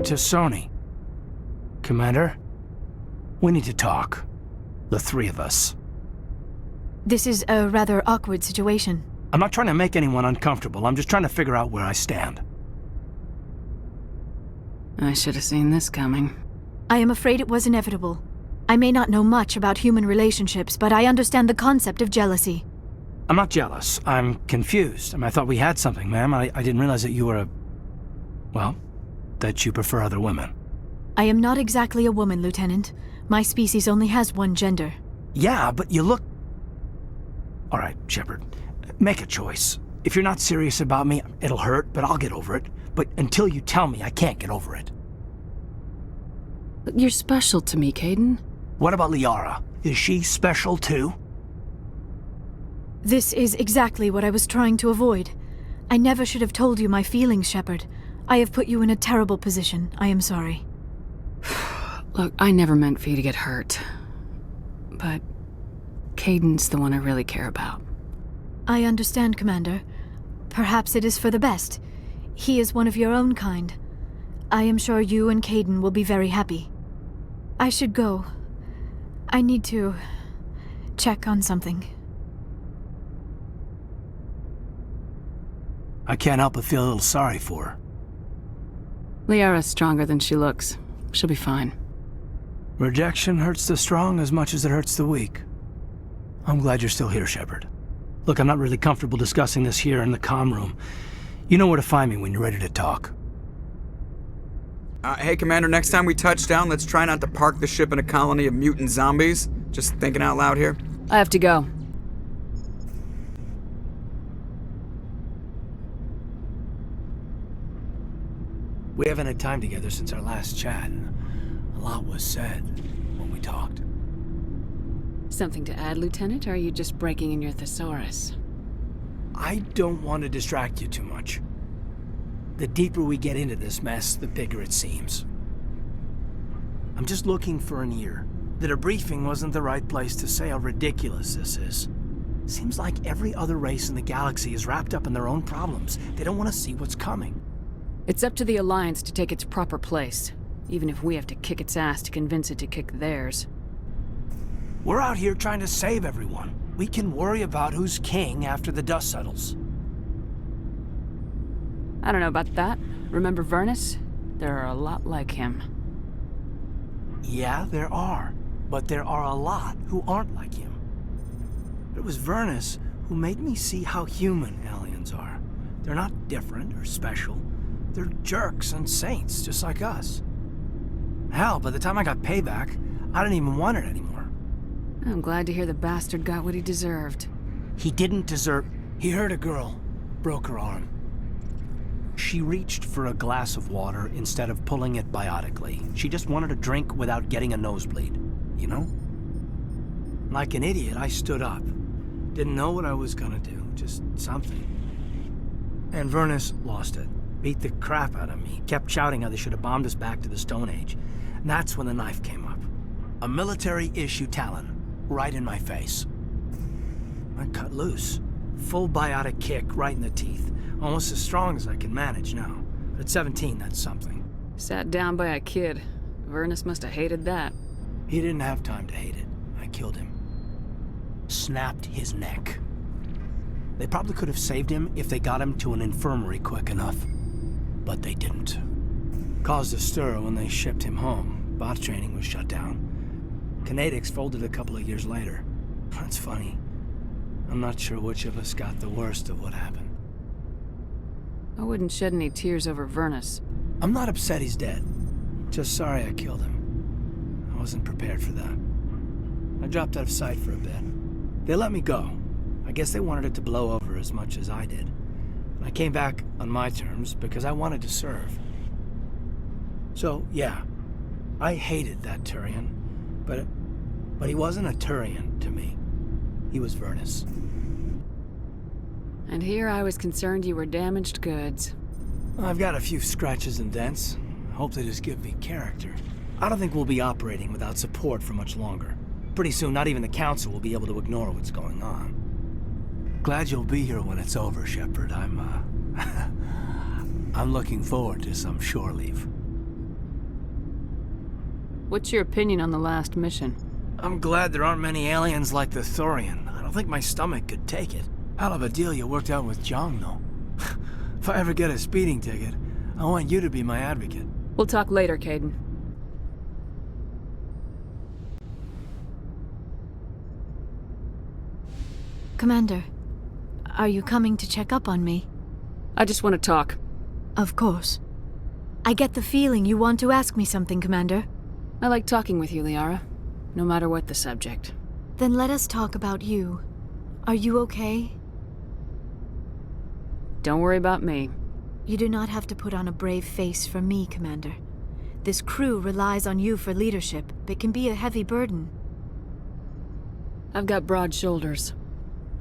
to Sony. Commander, we need to talk. The three of us. This is a rather awkward situation. I'm not trying to make anyone uncomfortable. I'm just trying to figure out where I stand. I should have seen this coming. I am afraid it was inevitable. I may not know much about human relationships, but I understand the concept of jealousy. I'm not jealous. I'm confused. I thought we had something, ma'am. I didn't realize that you were a... well, that you prefer other women. I am not exactly a woman, Lieutenant. My species only has one gender. Yeah, but you look... All right, Shepard. Make a choice. If you're not serious about me, it'll hurt, but I'll get over it. But until you tell me, I can't get over it. But you're special to me, Caden. What about Liara? Is she special too? This is exactly what I was trying to avoid. I never should have told you my feelings, Shepard. I have put you in a terrible position. I am sorry. Look, I never meant for you to get hurt. But Caden's the one I really care about. I understand, Commander. Perhaps it is for the best. He is one of your own kind. I am sure you and Caden will be very happy. I should go. I need to check on something. I can't help but feel a little sorry for her. Liara's stronger than she looks. She'll be fine. Rejection hurts the strong as much as it hurts the weak. I'm glad you're still here, Shepard. Look, I'm not really comfortable discussing this here in the comm room. You know where to find me when you're ready to talk. Hey, Commander, next time we touch down, let's try not to park the ship in a colony of mutant zombies. Just thinking out loud here. I have to go. We haven't had time together since our last chat. A lot was said when we talked. Something to add, Lieutenant, or are you just breaking in your thesaurus? I don't want to distract you too much. The deeper we get into this mess, the bigger it seems. I'm just looking for an ear. The debriefing wasn't the right place to say how ridiculous this is. Seems like every other race in the galaxy is wrapped up in their own problems. They don't want to see what's coming. It's up to the Alliance to take its proper place, even if we have to kick its ass to convince it to kick theirs. We're out here trying to save everyone. We can worry about who's king after the dust settles. I don't know about that. Remember Vernus? There are a lot like him. Yeah, there are. But there are a lot who aren't like him. It was Vernus who made me see how human aliens are. They're not different or special. They're jerks and saints, just like us. Hell, by the time I got payback, I didn't even want it anymore. I'm glad to hear the bastard got what he deserved. He didn't deserve... He hurt a girl, broke her arm. She reached for a glass of water instead of pulling it biotically. She just wanted a drink without getting a nosebleed, you know? Like an idiot, I stood up. Didn't know what I was gonna do, just something. And Vernus lost it. Beat the crap out of me. Kept shouting how they should have bombed us back to the Stone Age. And that's when the knife came up. A military-issue talon, right in my face. I cut loose. Full biotic kick right in the teeth. Almost as strong as I can manage now. But at 17, that's something. Sat down by a kid. Vernus must have hated that. He didn't have time to hate it. I killed him. Snapped his neck. They probably could have saved him if they got him to an infirmary quick enough. But they didn't. Caused a stir when they shipped him home. Bot training was shut down. Kinetics folded a couple of years later. That's funny. I'm not sure which of us got the worst of what happened. I wouldn't shed any tears over Vernus. I'm not upset he's dead. Just sorry I killed him. I wasn't prepared for that. I dropped out of sight for a bit. They let me go. I guess they wanted it to blow over as much as I did. I came back on my terms because I wanted to serve. So, yeah, I hated that Turian, but he wasn't a Turian to me. He was Vernus. And here I was concerned you were damaged goods. I've got a few scratches and dents. I hope they just give me character. I don't think we'll be operating without support for much longer. Pretty soon, not even the Council will be able to ignore what's going on. Glad you'll be here when it's over, Shepard. I'm looking forward to some shore leave. What's your opinion on the last mission? I'm glad there aren't many aliens like the Thorian. I don't think my stomach could take it. Hell of a deal you worked out with Jong, though. If I ever get a speeding ticket, I want you to be my advocate. We'll talk later, Caden. Commander, are you coming to check up on me? I just want to talk. Of course. I get the feeling you want to ask me something, Commander. I like talking with you, Liara. No matter what the subject. Then let us talk about you. Are you okay? Don't worry about me. You do not have to put on a brave face for me, Commander. This crew relies on you for leadership. It can be a heavy burden. I've got broad shoulders.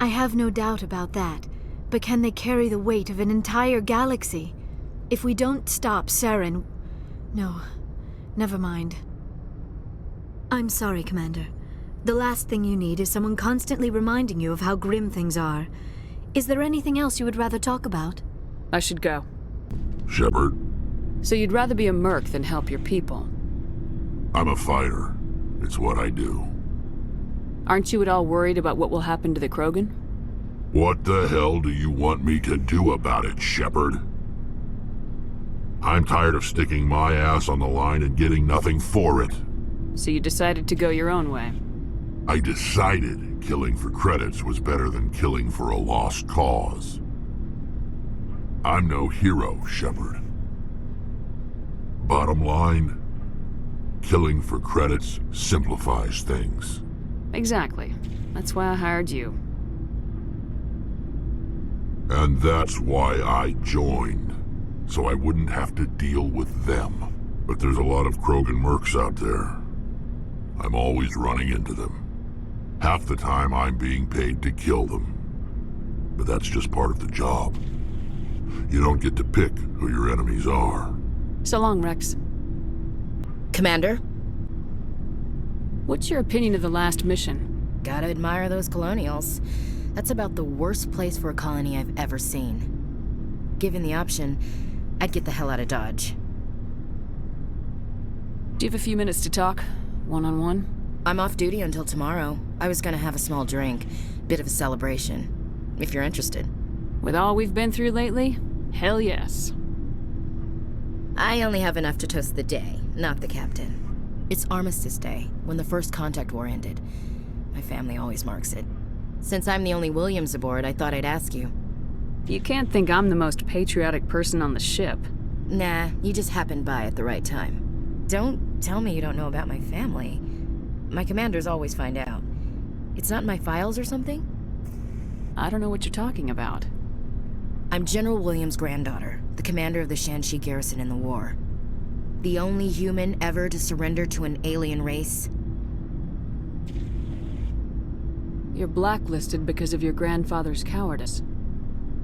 I have no doubt about that. But can they carry the weight of an entire galaxy? If we don't stop Saren... No, never mind. I'm sorry, Commander. The last thing you need is someone constantly reminding you of how grim things are. Is there anything else you would rather talk about? I should go. Shepard, So you'd rather be a merc than help your people? I'm a fighter. It's what I do. Aren't you at all worried about what will happen to the Krogan? What the hell do you want me to do about it, Shepard? I'm tired of sticking my ass on the line and getting nothing for it. So you decided to go your own way? I decided killing for credits was better than killing for a lost cause. I'm no hero, Shepard. Bottom line, killing for credits simplifies things. Exactly. That's why I hired you. And that's why I joined. So I wouldn't have to deal with them. But there's a lot of Krogan mercs out there. I'm always running into them. Half the time I'm being paid to kill them. But that's just part of the job. You don't get to pick who your enemies are. So long, Rex. Commander? What's your opinion of the last mission? Gotta admire those colonials. That's about the worst place for a colony I've ever seen. Given the option, I'd get the hell out of Dodge. Do you have a few minutes to talk? One-on-one? I'm off duty until tomorrow. I was gonna have a small drink. Bit of a celebration. If you're interested. With all we've been through lately? Hell yes. I only have enough to toast the day, not the captain. It's Armistice Day, when the First Contact War ended. My family always marks it. Since I'm the only Williams aboard, I thought I'd ask you. You can't think I'm the most patriotic person on the ship. Nah, you just happened by at the right time. Don't tell me you don't know about my family. My commanders always find out. It's not in my files or something? I don't know what you're talking about. I'm General Williams' granddaughter, the commander of the Shanxi garrison in the war. The only human ever to surrender to an alien race. You're blacklisted because of your grandfather's cowardice.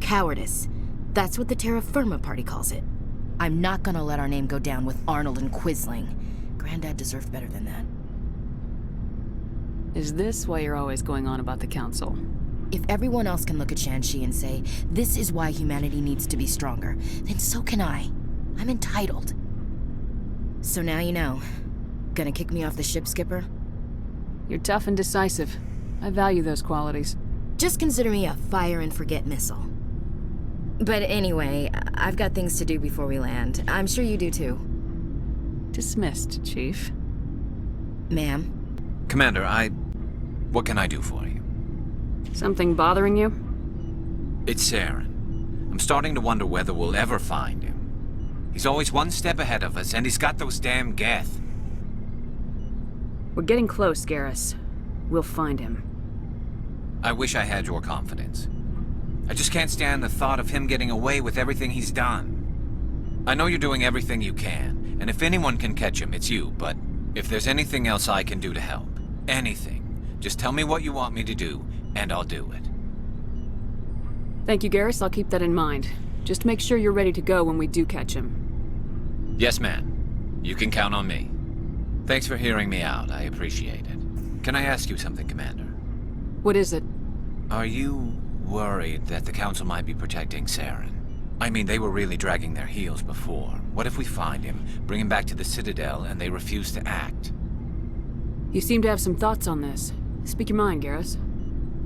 Cowardice. That's what the Terra Firma Party calls it. I'm not gonna let our name go down with Arnold and Quisling. Granddad deserved better than that. Is this why you're always going on about the Council? If everyone else can look at Shanxi and say, this is why humanity needs to be stronger, then so can I. I'm entitled. So now you know. Gonna kick me off the ship, Skipper? You're tough and decisive. I value those qualities. Just consider me a fire-and-forget missile. But anyway, I've got things to do before we land. I'm sure you do too. Dismissed, Chief. Ma'am? Commander, what can I do for you? Something bothering you? It's Saren. I'm starting to wonder whether we'll ever find him. He's always one step ahead of us, and he's got those damn Geth. We're getting close, Garrus. We'll find him. I wish I had your confidence. I just can't stand the thought of him getting away with everything he's done. I know you're doing everything you can, and if anyone can catch him, it's you, but if there's anything else I can do to help, anything, just tell me what you want me to do, and I'll do it. Thank you, Garrus. I'll keep that in mind. Just make sure you're ready to go when we do catch him. Yes, ma'am. You can count on me. Thanks for hearing me out. I appreciate it. Can I ask you something, Commander? What is it? Are you worried that the Council might be protecting Saren? I mean, they were really dragging their heels before. What if we find him, bring him back to the Citadel, and they refuse to act? You seem to have some thoughts on this. Speak your mind, Garrus.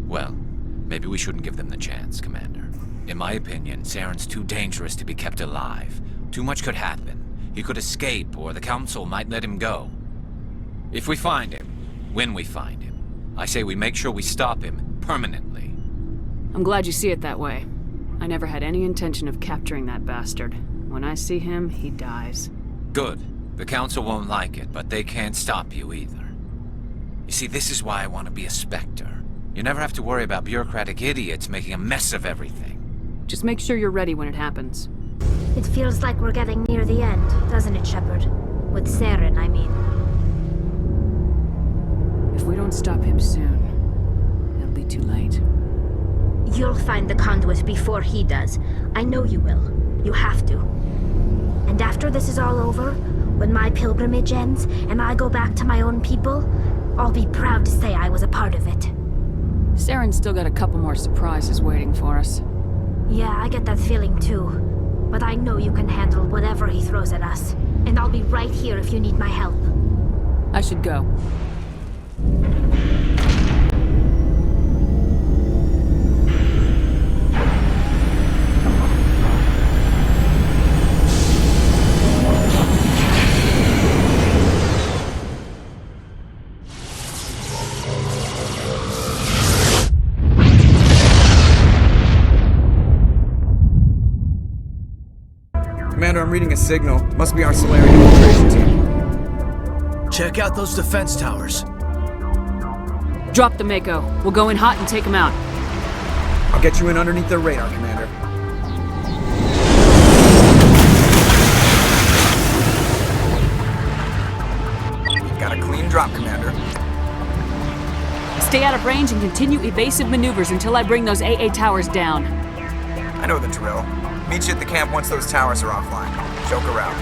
Well, maybe we shouldn't give them the chance, Commander. In my opinion, Saren's too dangerous to be kept alive. Too much could happen. He could escape, or the Council might let him go. If we find him, when we find him, I say we make sure we stop him permanently. I'm glad you see it that way. I never had any intention of capturing that bastard. When I see him, he dies. Good. The Council won't like it, but they can't stop you either. You see, this is why I want to be a Spectre. You never have to worry about bureaucratic idiots making a mess of everything. Just make sure you're ready when it happens. It feels like we're getting near the end, doesn't it, Shepard? With Saren, I mean. If we don't stop him soon, it'll be too late. You'll find the conduit before he does. I know you will. You have to. And after this is all over, when my pilgrimage ends and I go back to my own people, I'll be proud to say I was a part of it. Saren's still got a couple more surprises waiting for us. Yeah, I get that feeling too. But I know you can handle whatever he throws at us. And I'll be right here if you need my help. I should go. Commander, I'm reading a signal. Must be our Solarian infiltration team. Check out those defense towers. Drop the Mako. We'll go in hot and take him out. I'll get you in underneath their radar, Commander. Got a clean drop, Commander. Stay out of range and continue evasive maneuvers until I bring those AA towers down. I know the drill. Meet you at the camp once those towers are offline. Joke around.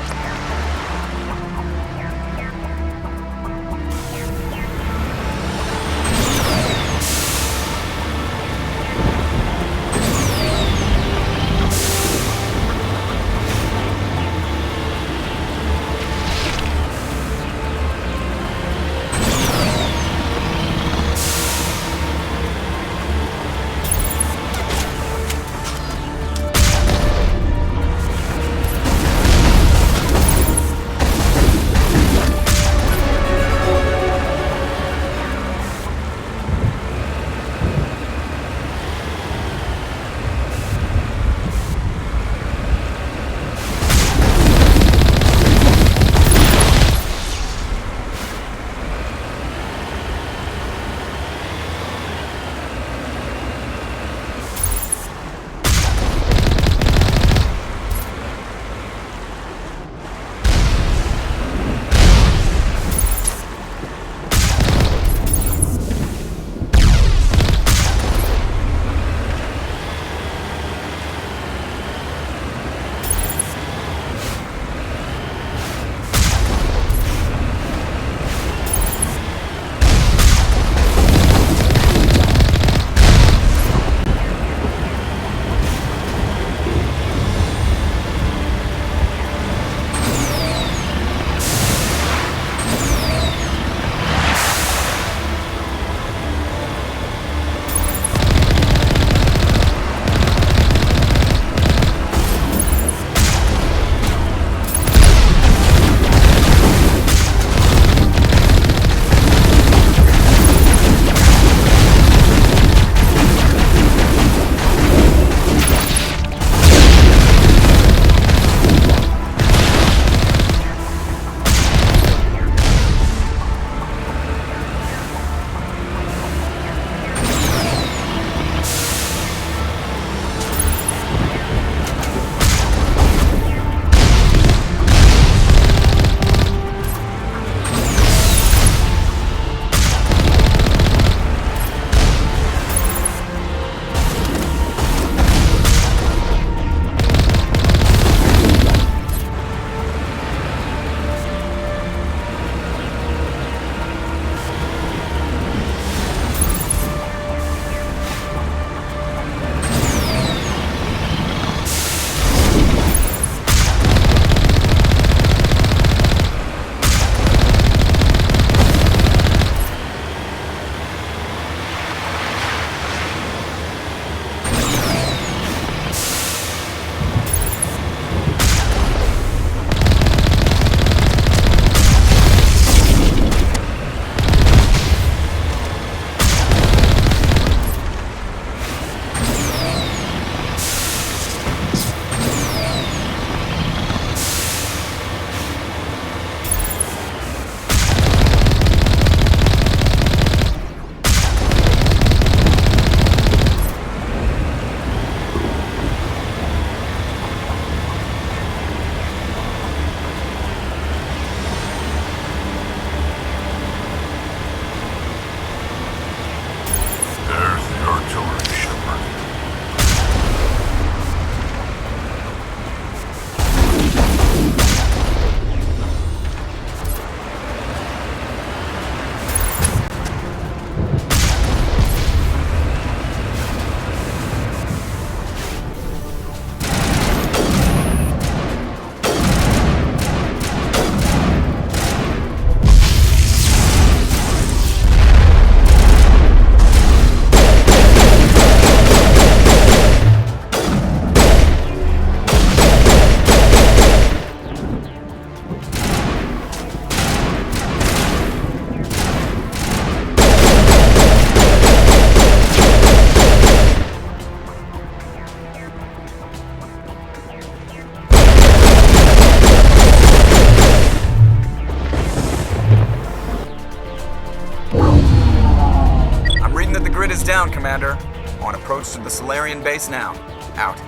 down, Commander. On approach to the Solarian base now. Out.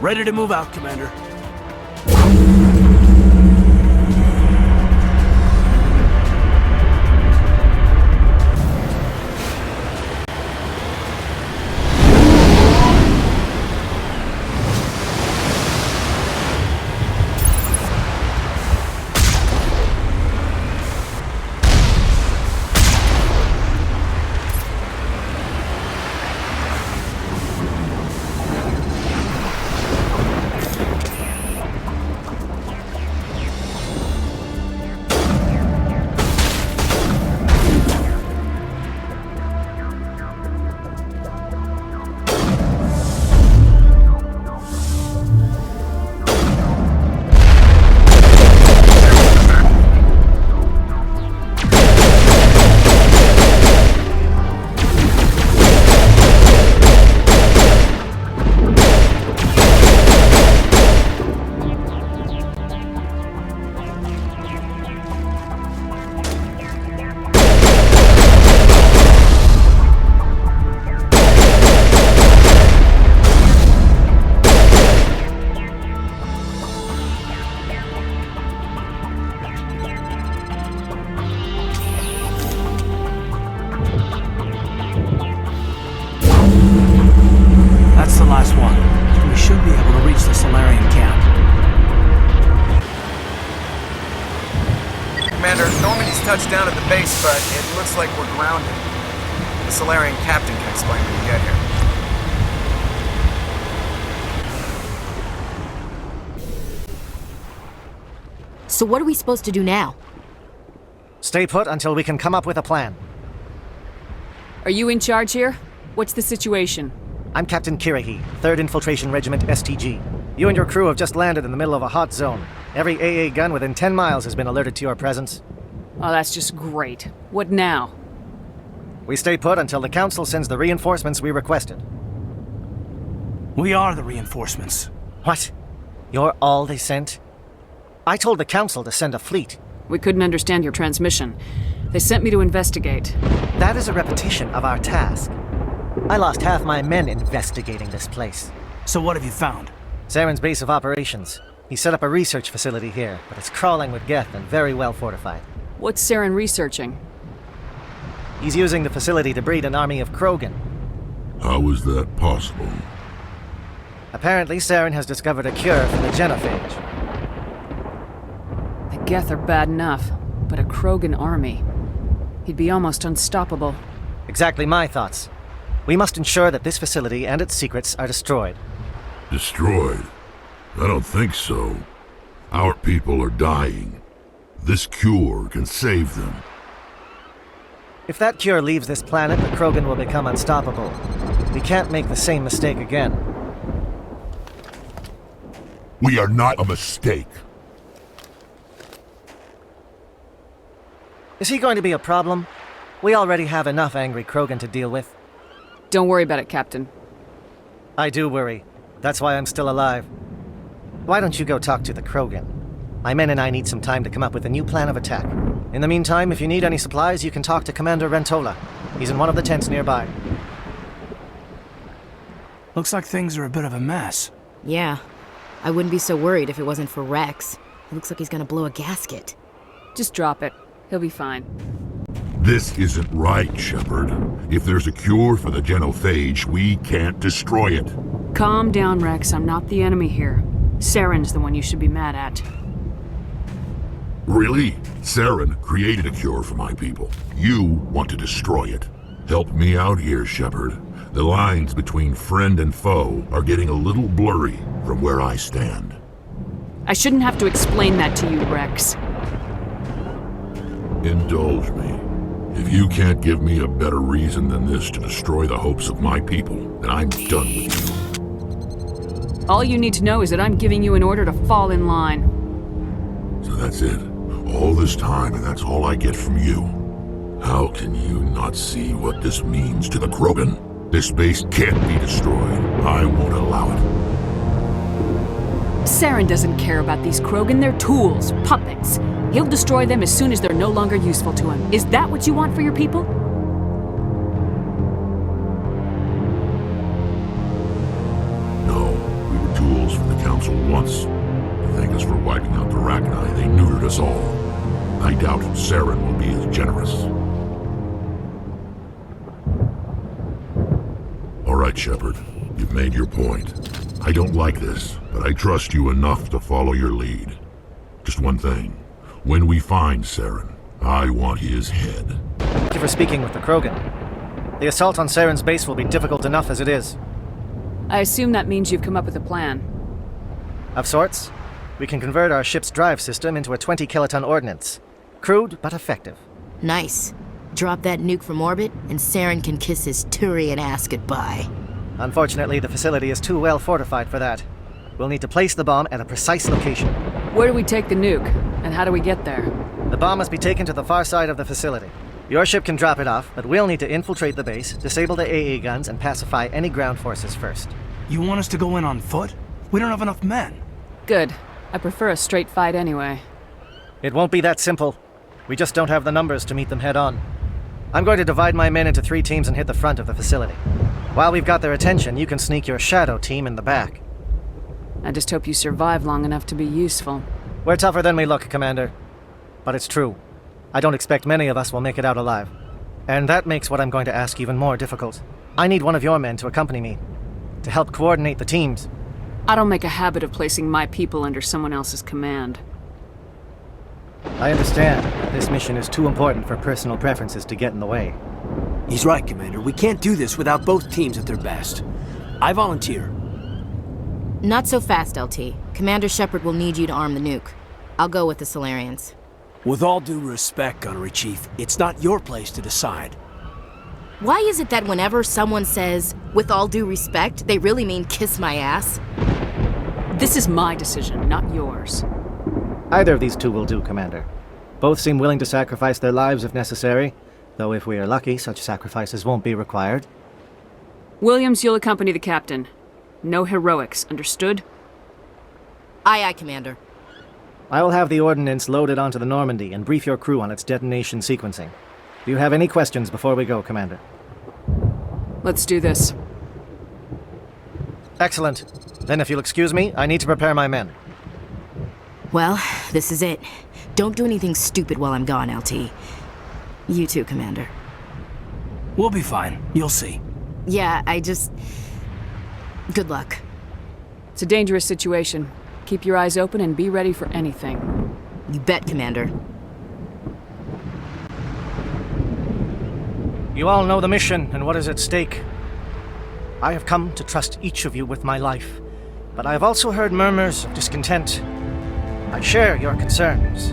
Ready to move out, Commander. That's the last one. We should be able to reach the Solarian camp. Commander, Normandy's touched down at the base, but it looks like we're grounded. The Solarian captain can explain when we get here. So what are we supposed to do now? Stay put until we can come up with a plan. Are you in charge here? What's the situation? I'm Captain Kirahi, 3rd Infiltration Regiment STG. You and your crew have just landed in the middle of a hot zone. Every AA gun within 10 miles has been alerted to your presence. Oh, that's just great. What now? We stay put until the Council sends the reinforcements we requested. We are the reinforcements. What? You're all they sent? I told the Council to send a fleet. We couldn't understand your transmission. They sent me to investigate. That is a repetition of our task. I lost half my men investigating this place. So what have you found? Saren's base of operations. He set up a research facility here, but it's crawling with Geth and very well fortified. What's Saren researching? He's using the facility to breed an army of Krogan. How is that possible? Apparently, Saren has discovered a cure for the genophage. The Geth are bad enough, but a Krogan army. He'd be almost unstoppable. Exactly my thoughts. We must ensure that this facility and its secrets are destroyed. Destroyed? I don't think so. Our people are dying. This cure can save them. If that cure leaves this planet, the Krogan will become unstoppable. We can't make the same mistake again. We are not a mistake. Is he going to be a problem? We already have enough angry Krogan to deal with. Don't worry about it, Captain. I do worry. That's why I'm still alive. Why don't you go talk to the Krogan? My men and I need some time to come up with a new plan of attack. In the meantime, if you need any supplies, you can talk to Commander Rentola. He's in one of the tents nearby. Looks like things are a bit of a mess. Yeah. I wouldn't be so worried if it wasn't for Rex. It looks like he's gonna blow a gasket. Just drop it. He'll be fine. This isn't right, Shepard. If there's a cure for the genophage, we can't destroy it. Calm down, Rex. I'm not the enemy here. Saren's the one you should be mad at. Really? Saren created a cure for my people. You want to destroy it. Help me out here, Shepard. The lines between friend and foe are getting a little blurry from where I stand. I shouldn't have to explain that to you, Rex. Indulge me. If you can't give me a better reason than this to destroy the hopes of my people, then I'm done with you. All you need to know is that I'm giving you an order to fall in line. So that's it. All this time, and that's all I get from you. How can you not see what this means to the Krogan? This base can't be destroyed. I won't allow it. Saren doesn't care about these Krogan. They're tools, puppets. He'll destroy them as soon as they're no longer useful to him. Is that what you want for your people? Council once. To thank us for wiping out the Rachni, they neutered us all. I doubt Saren will be as generous. All right, Shepard. You've made your point. I don't like this, but I trust you enough to follow your lead. Just one thing. When we find Saren, I want his head. Thank you for speaking with the Krogan. The assault on Saren's base will be difficult enough as it is. I assume that means you've come up with a plan. Of sorts. We can convert our ship's drive system into a 20-kiloton ordnance. Crude, but effective. Nice. Drop that nuke from orbit, and Saren can kiss his Turian ass goodbye. Unfortunately, the facility is too well fortified for that. We'll need to place the bomb at a precise location. Where do we take the nuke? And how do we get there? The bomb must be taken to the far side of the facility. Your ship can drop it off, but we'll need to infiltrate the base, disable the AA guns, and pacify any ground forces first. You want us to go in on foot? We don't have enough men. Good. I prefer a straight fight anyway. It won't be that simple. We just don't have the numbers to meet them head-on. I'm going to divide my men into 3 teams and hit the front of the facility. While we've got their attention, you can sneak your shadow team in the back. I just hope you survive long enough to be useful. We're tougher than we look, Commander. But it's true. I don't expect many of us will make it out alive. And that makes what I'm going to ask even more difficult. I need one of your men to accompany me, to help coordinate the teams. I don't make a habit of placing my people under someone else's command. I understand that this mission is too important for personal preferences to get in the way. He's right, Commander. We can't do this without both teams at their best. I volunteer. Not so fast, LT. Commander Shepard will need you to arm the nuke. I'll go with the Solarians. With all due respect, Gunnery Chief, it's not your place to decide. Why is it that whenever someone says, with all due respect, they really mean kiss my ass? This is my decision, not yours. Either of these two will do, Commander. Both seem willing to sacrifice their lives if necessary, though if we are lucky, such sacrifices won't be required. Williams, you'll accompany the captain. No heroics, understood? Aye, aye, Commander. I will have the ordnance loaded onto the Normandy and brief your crew on its detonation sequencing. Do you have any questions before we go, Commander? Let's do this. Excellent. Then if you'll excuse me, I need to prepare my men. Well, this is it. Don't do anything stupid while I'm gone, LT. You too, Commander. We'll be fine. You'll see. Yeah, good luck. It's a dangerous situation. Keep your eyes open and be ready for anything. You bet, Commander. You all know the mission and what is at stake. I have come to trust each of you with my life, but I have also heard murmurs of discontent. I share your concerns.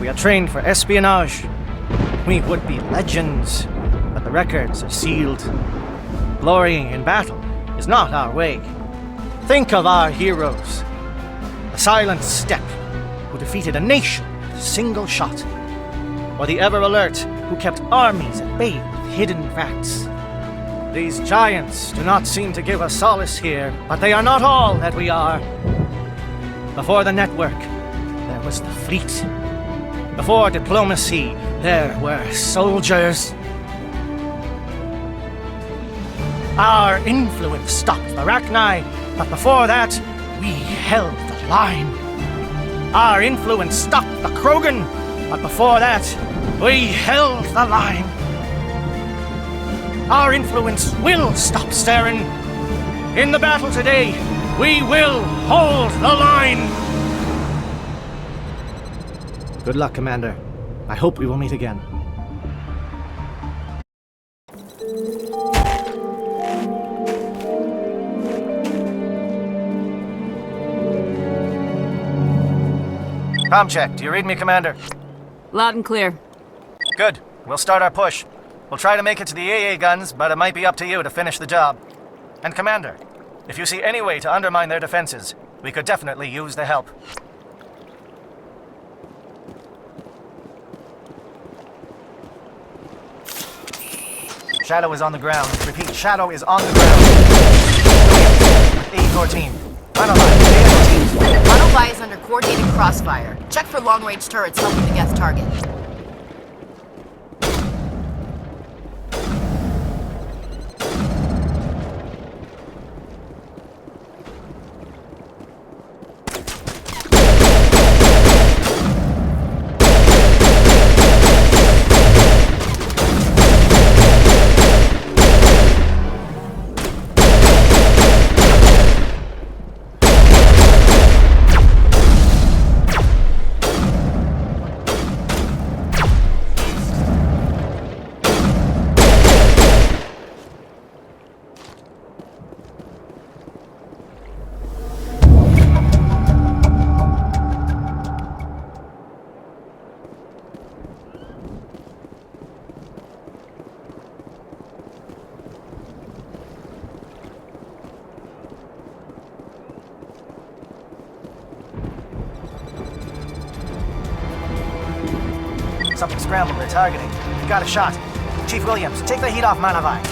We are trained for espionage. We would be legends, but the records are sealed. Glorying in battle is not our way. Think of our heroes. The Silent Step, who defeated a nation with a single shot. Or the Ever Alert, who kept armies at bay with hidden facts. These giants do not seem to give us solace here, but they are not all that we are. Before the network, there was the fleet. Before diplomacy, there were soldiers. Our influence stopped the Rachni, but before that, we held the line. Our influence stopped the Krogan, but before that, we held the line. Our influence will stop Saren. In the battle today, we will hold the line! Good luck, Commander. I hope we will meet again. Comm check. Do you read me, Commander? Loud and clear. Good. We'll start our push. We'll try to make it to the AA guns, but it might be up to you to finish the job. And Commander, if you see any way to undermine their defenses, we could definitely use the help. Shadow is on the ground. Repeat, Shadow is on the ground. A14. Finalize. A14. Monophy is under coordinated crossfire. Check for long-range turrets helping the Geth target. something scrambled they're targeting. We've got a shot. Chief Williams, take the heat off Manavai.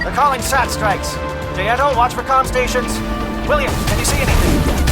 They're calling SAT strikes. Dieto, watch for comm stations. Williams, can you see anything?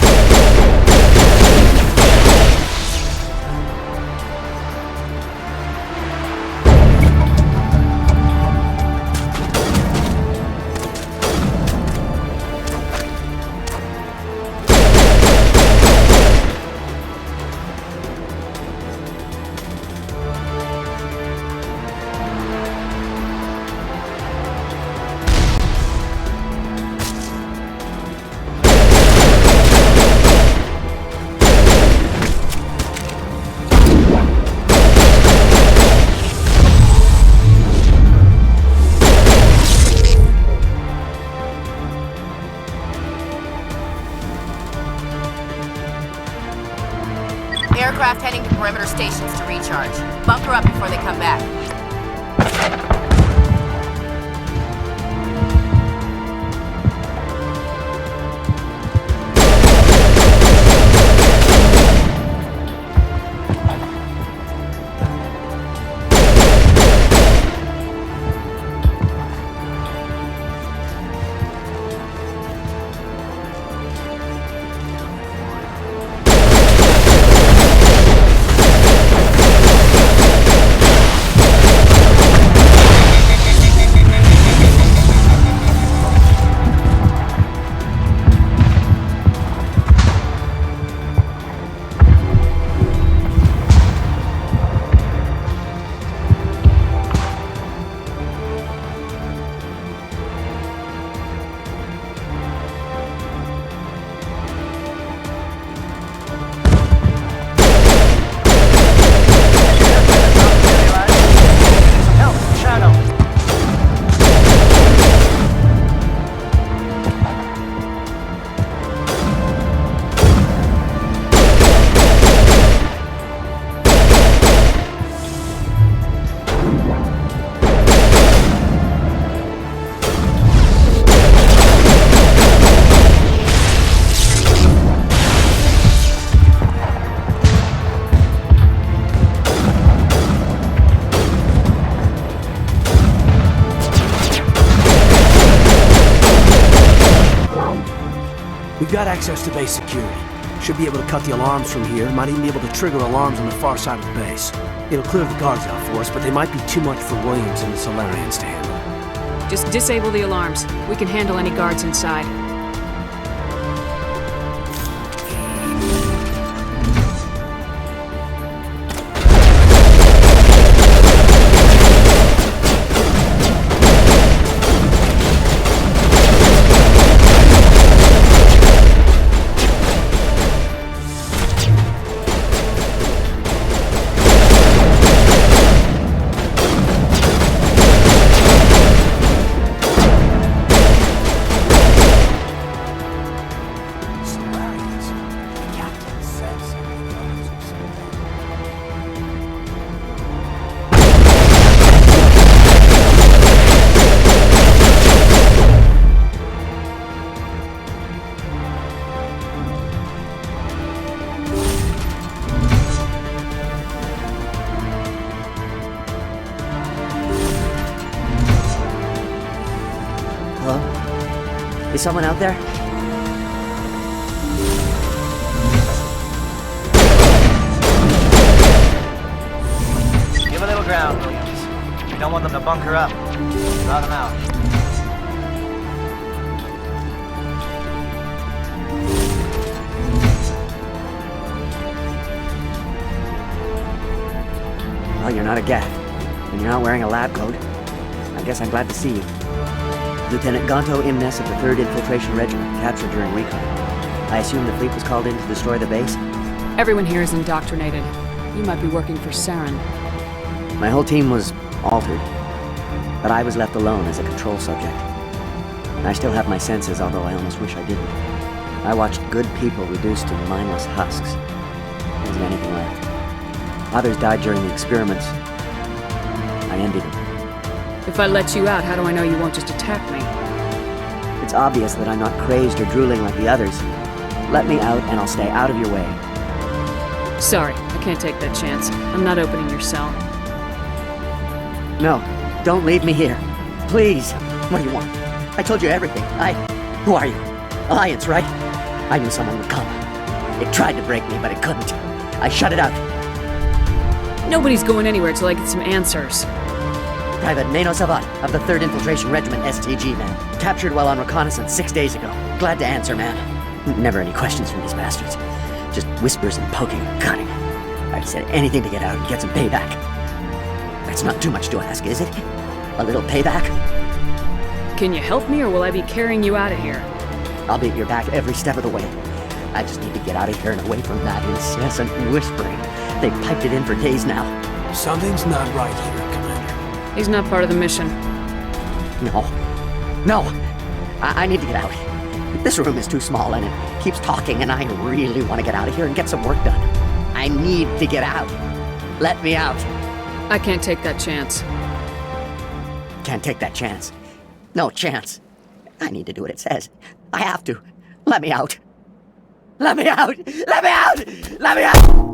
Aircraft heading to perimeter stations to recharge. Bunker up before they come back. We've got access to base security. Should be able to cut the alarms from here. Might even be able to trigger alarms on the far side of the base. It'll clear the guards out for us, but they might be too much for Williams and the Solarians to handle. Just disable the alarms. We can handle any guards inside. Is someone out there? Give a little ground, Williams. We don't want them to bunker up. Draw them out. Well, you're not a Gaff, and you're not wearing a lab coat. I guess I'm glad to see you. Lieutenant Gonto Imnes of the 3rd Infiltration Regiment, captured during recon. I assume the fleet was called in to destroy the base? Everyone here is indoctrinated. You might be working for Saren. My whole team was altered, but I was left alone as a control subject. I still have my senses, although I almost wish I didn't. I watched good people reduced to mindless husks. There wasn't anything left. Others died during the experiments. I envied them. If I let you out, how do I know you won't just attack me? It's obvious that I'm not crazed or drooling like the others. Let me out and I'll stay out of your way. Sorry, I can't take that chance. I'm not opening your cell. No, don't leave me here. Please. What do you want? I told you everything. Who are you? Alliance, right? I knew someone would come. It tried to break me, but it couldn't. I shut it out. Nobody's going anywhere till I get some answers. Private Nano Savat of the 3rd Infiltration Regiment STG, man. Captured while on reconnaissance 6 days ago. Glad to answer, man. Never any questions from these bastards. Just whispers and poking and cutting. I'd said anything to get out and get some payback. That's not too much to ask, is it? A little payback? Can you help me, or will I be carrying you out of here? I'll be at your back every step of the way. I just need to get out of here and away from that incessant whispering. They've piped it in for days now. Something's not right here, Commander. He's not part of the mission. No. I need to get out. This room is too small and it keeps talking, and I really want to get out of here and get some work done. I need to get out. Let me out. I can't take that chance. Can't take that chance. No chance. I need to do what it says. I have to. Let me out. Let me out! Let me out! Let me out!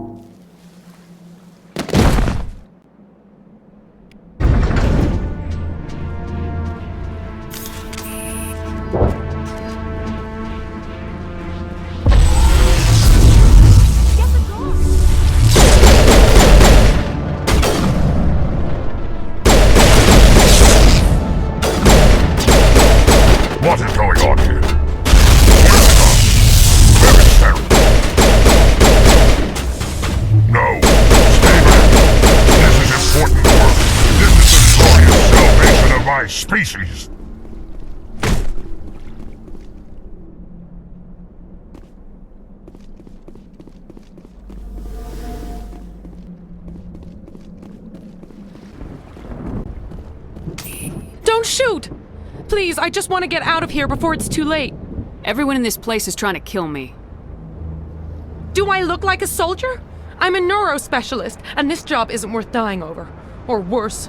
What is going on here? No, stay back. This is important work. This is the glorious salvation of my species. Don't shoot! Please, I just want to get out of here before it's too late. Everyone in this place is trying to kill me. Do I look like a soldier? I'm a neurospecialist, and this job isn't worth dying over. Or worse.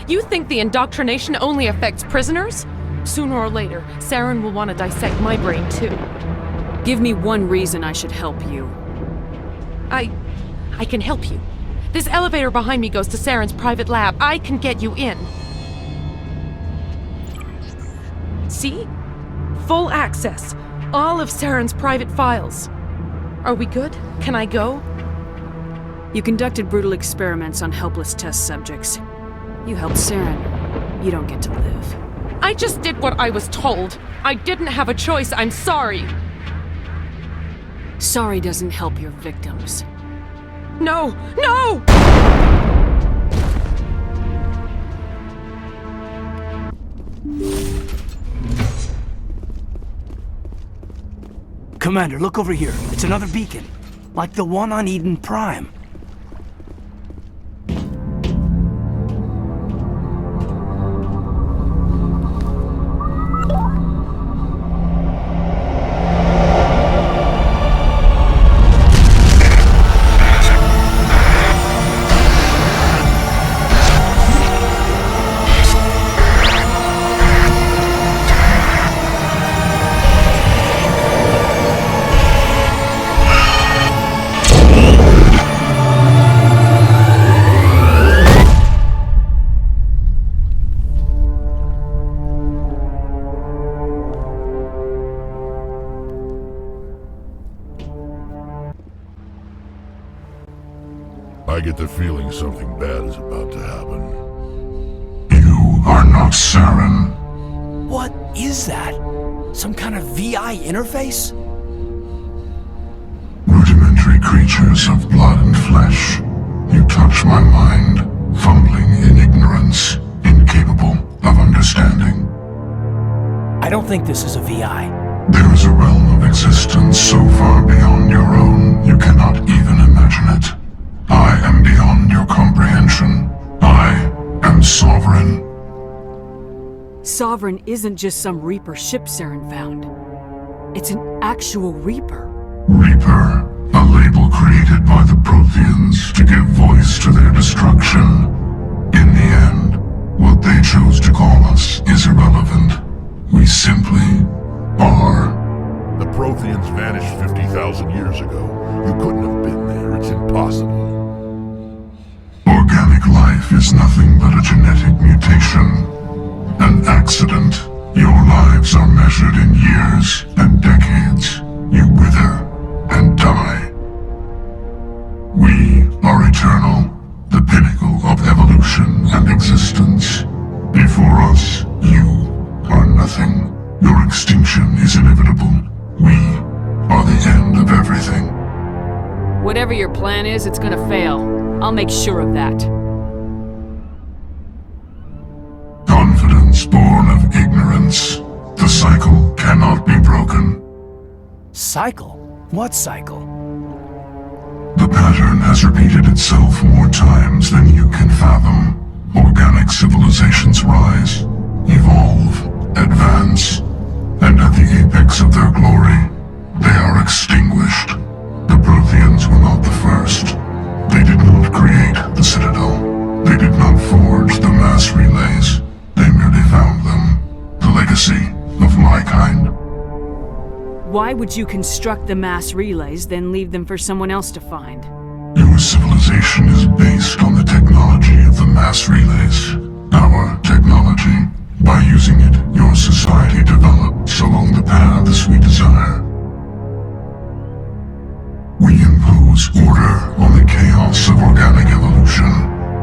You think the indoctrination only affects prisoners? Sooner or later, Saren will want to dissect my brain too. Give me one reason I should help you. I can help you. This elevator behind me goes to Saren's private lab. I can get you in. See? Full access. All of Saren's private files. Are we good? Can I go? You conducted brutal experiments on helpless test subjects. You helped Saren. You don't get to live. I just did what I was told. I didn't have a choice. I'm sorry. Sorry doesn't help your victims. No! No! Commander, look over here. It's another beacon. Like the one on Eden Prime. I get the feeling something bad is about to happen. You are not Saren. What is that? Some kind of VI interface? Rudimentary creatures of blood and flesh. You touch my mind, fumbling in ignorance, incapable of understanding. I don't think this is a VI. There is a realm of existence so far beyond your own, you cannot even imagine it. I am beyond your comprehension. I am Sovereign. Sovereign isn't just some Reaper ship Saren found. It's an actual Reaper. Reaper, a label created by the Protheans to give voice to their destruction. In the end, what they chose to call us is irrelevant. We simply are. The Protheans vanished 50,000 years ago. You couldn't have been there. It's impossible. Organic life is nothing but a genetic mutation. An accident. Your lives are measured in years and decades. You wither and die. We are eternal, the pinnacle of evolution and existence. Before us, you are nothing. Your extinction is inevitable. We are the end of everything. Whatever your plan is, it's gonna fail. I'll make sure of that. Confidence born of ignorance. The cycle cannot be broken. Cycle? What cycle? The pattern has repeated itself more times than you can fathom. Organic civilizations rise, evolve, advance, and at the apex of their glory, they are extinguished. The Protheans were not the first. They did not create the Citadel. They did not forge the mass relays. They merely found them. The legacy of my kind. Why would you construct the mass relays, then leave them for someone else to find? Your civilization is based on the technology of the mass relays. Our technology. By using it, your society develops along the paths we desire. We impose order on the chaos of organic evolution.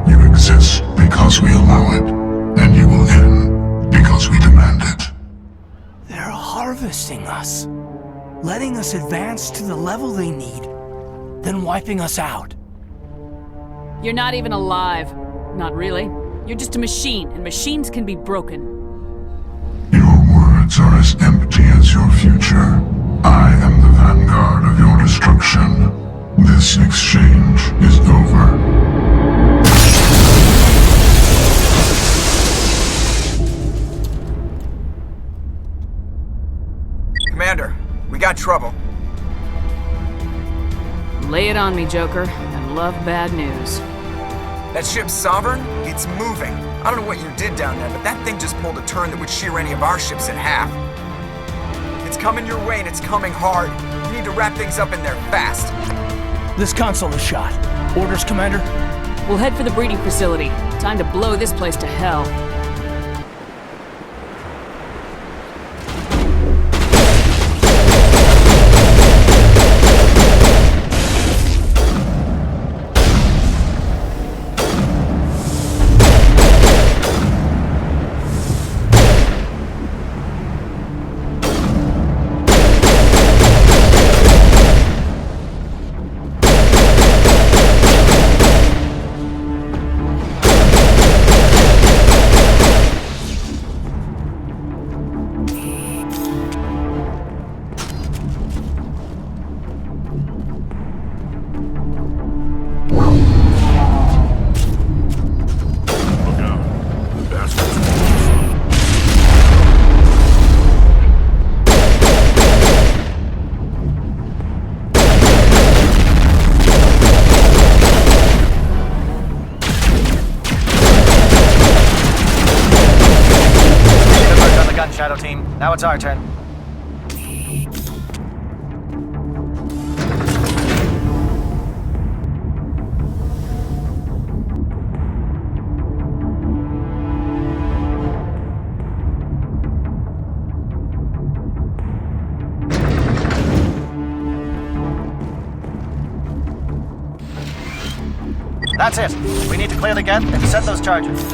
You exist because we allow it, and you will end because we demand it. They're harvesting us. Letting us advance to the level they need, then wiping us out. You're not even alive. Not really. You're just a machine, and machines can be broken. Your words are as empty as your future. I am the vanguard of your destruction. This exchange is over. Commander, we got trouble. Lay it on me, Joker. I love bad news. That ship Sovereign? It's moving. I don't know what you did down there, but that thing just pulled a turn that would shear any of our ships in half. It's coming your way and it's coming hard. You need to wrap things up in there fast. This console is shot. Orders, Commander? We'll head for the breeding facility. Time to blow this place to hell. Shadow Team. Now it's our turn. That's it. We need to clear the gate and set those charges.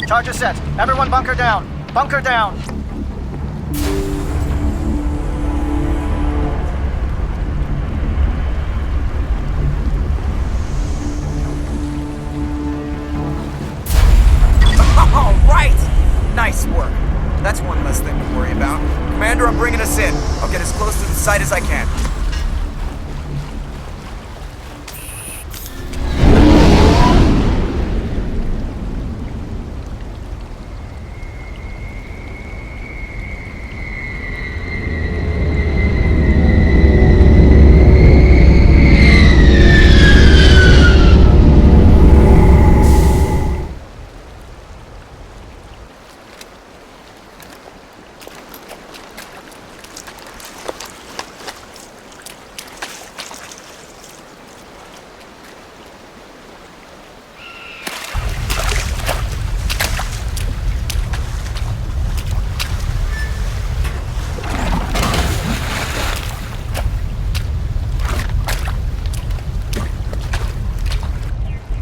Charger set. Everyone bunker down. Bunker down. Commander, I'm bringing us in. I'll get as close to the site as I can.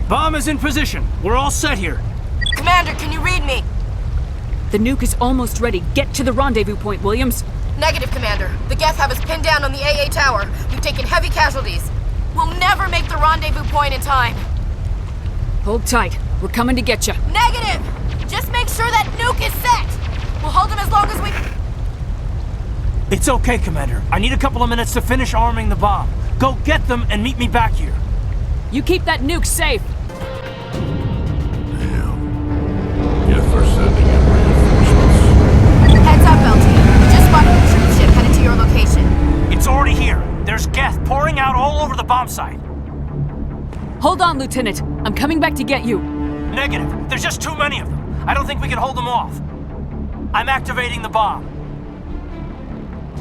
Bomb is in position. We're all set here. Commander, can you read me? The nuke is almost ready. Get to the rendezvous point, Williams. Negative, Commander. The Geth have us pinned down on the AA tower. We've taken heavy casualties. We'll never make the rendezvous point in time. Hold tight. We're coming to get you. Negative! Just make sure that nuke is set! We'll hold them as long as we... It's okay, Commander. I need a couple of minutes to finish arming the bomb. Go get them and meet me back here. You keep that nuke safe. Yes, they're sending in reinforcements. Heads up, LT. Just spotted a troop ship headed to your location. It's already here. There's Geth pouring out all over the bomb site. Hold on, Lieutenant. I'm coming back to get you. Negative. There's just too many of them. I don't think we can hold them off. I'm activating the bomb.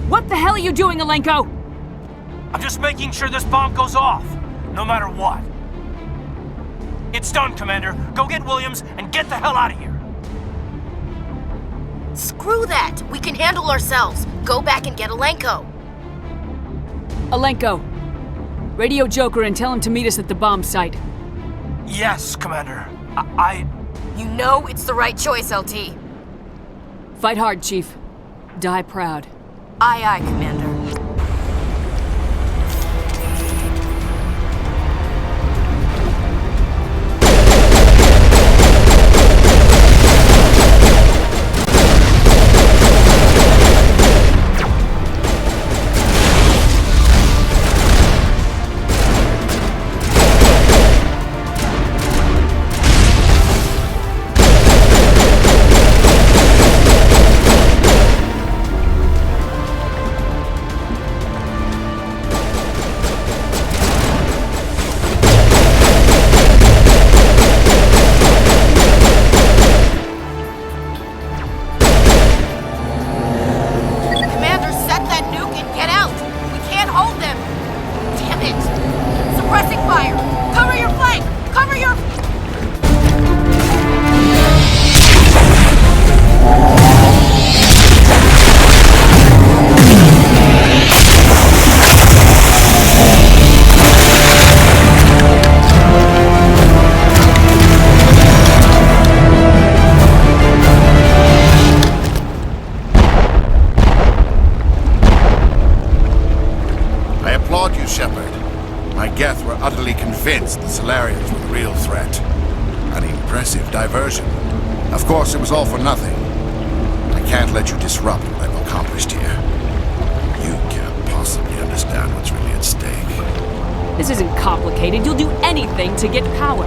What the hell are you doing, Alenko? I'm just making sure this bomb goes off, no matter what. It's done, Commander. Go get Williams and get the hell out of here. Screw that! We can handle ourselves. Go back and get Alenko. Alenko, radio Joker and tell him to meet us at the bomb site. Yes, Commander. You know it's the right choice, LT. Fight hard, Chief. Die proud. Aye, aye, Commander. Of course, it was all for nothing. I can't let you disrupt what I've accomplished here. You can't possibly understand what's really at stake. This isn't complicated. You'll do anything to get power,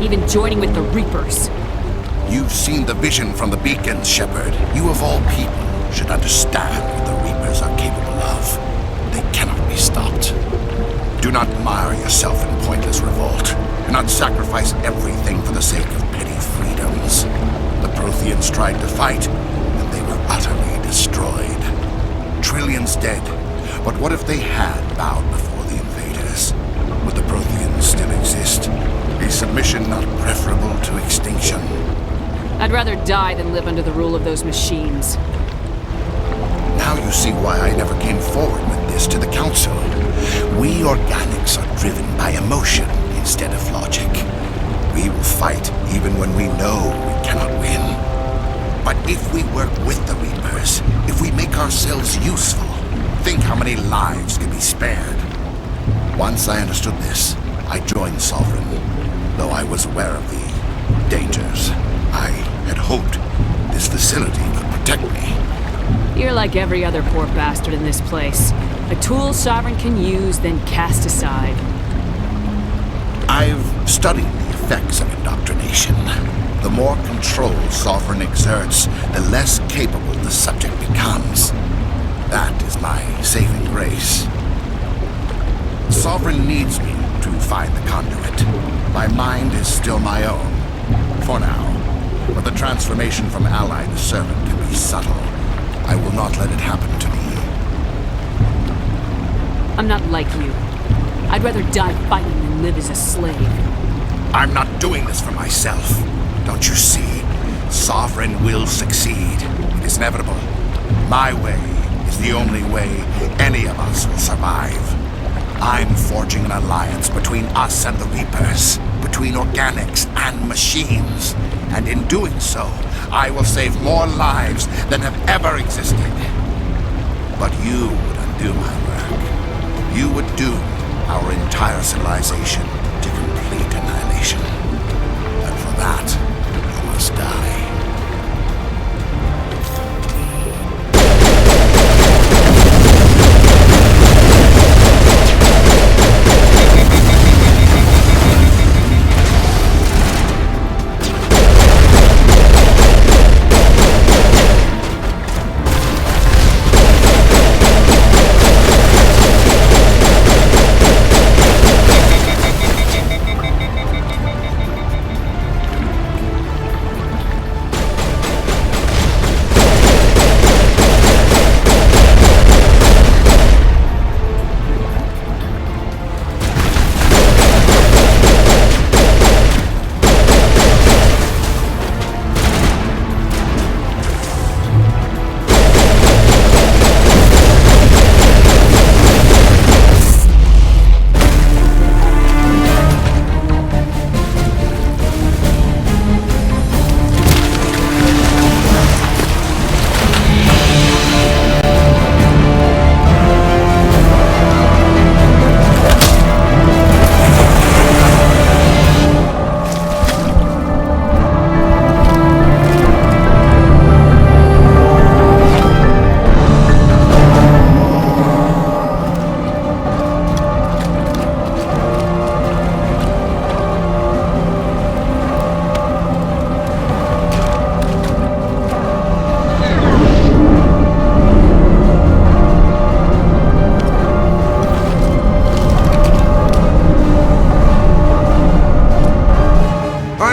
even joining with the Reapers. You've seen the vision from the beacons, Shepard. You of all people should understand what the Reapers are capable of. They cannot be stopped. Do not mire yourself in pointless revolt. Do not sacrifice everything for the sake of petty freedoms. The Protheans tried to fight, and they were utterly destroyed. Trillions dead. But what if they had bowed before the invaders? Would the Protheans still exist? Is submission not preferable to extinction? I'd rather die than live under the rule of those machines. Now you see why I never came forward with this to the Council. We organics are driven by emotion instead of logic. We will fight even when we know we cannot win. But if we work with the Reapers, if we make ourselves useful, think how many lives could be spared. Once I understood this, I joined Sovereign, though I was aware of the dangers. I had hoped this facility could protect me. You're like every other poor bastard in this place. A tool Sovereign can use, then cast aside. I've studied the effects of indoctrination. The more control Sovereign exerts, the less capable the subject becomes. That is my saving grace. Sovereign needs me to find the conduit. My mind is still my own, for now. But the transformation from ally to servant can be subtle. I will not let it happen to me. I'm not like you. I'd rather die fighting than live as a slave. I'm not doing this for myself. Don't you see? Sovereign will succeed. It is inevitable. My way is the only way any of us will survive. I'm forging an alliance between us and the Reapers, between organics and machines. And in doing so, I will save more lives than have ever existed. But you would undo my work. You would doom our entire civilization to complete annihilation. And for that, you must die.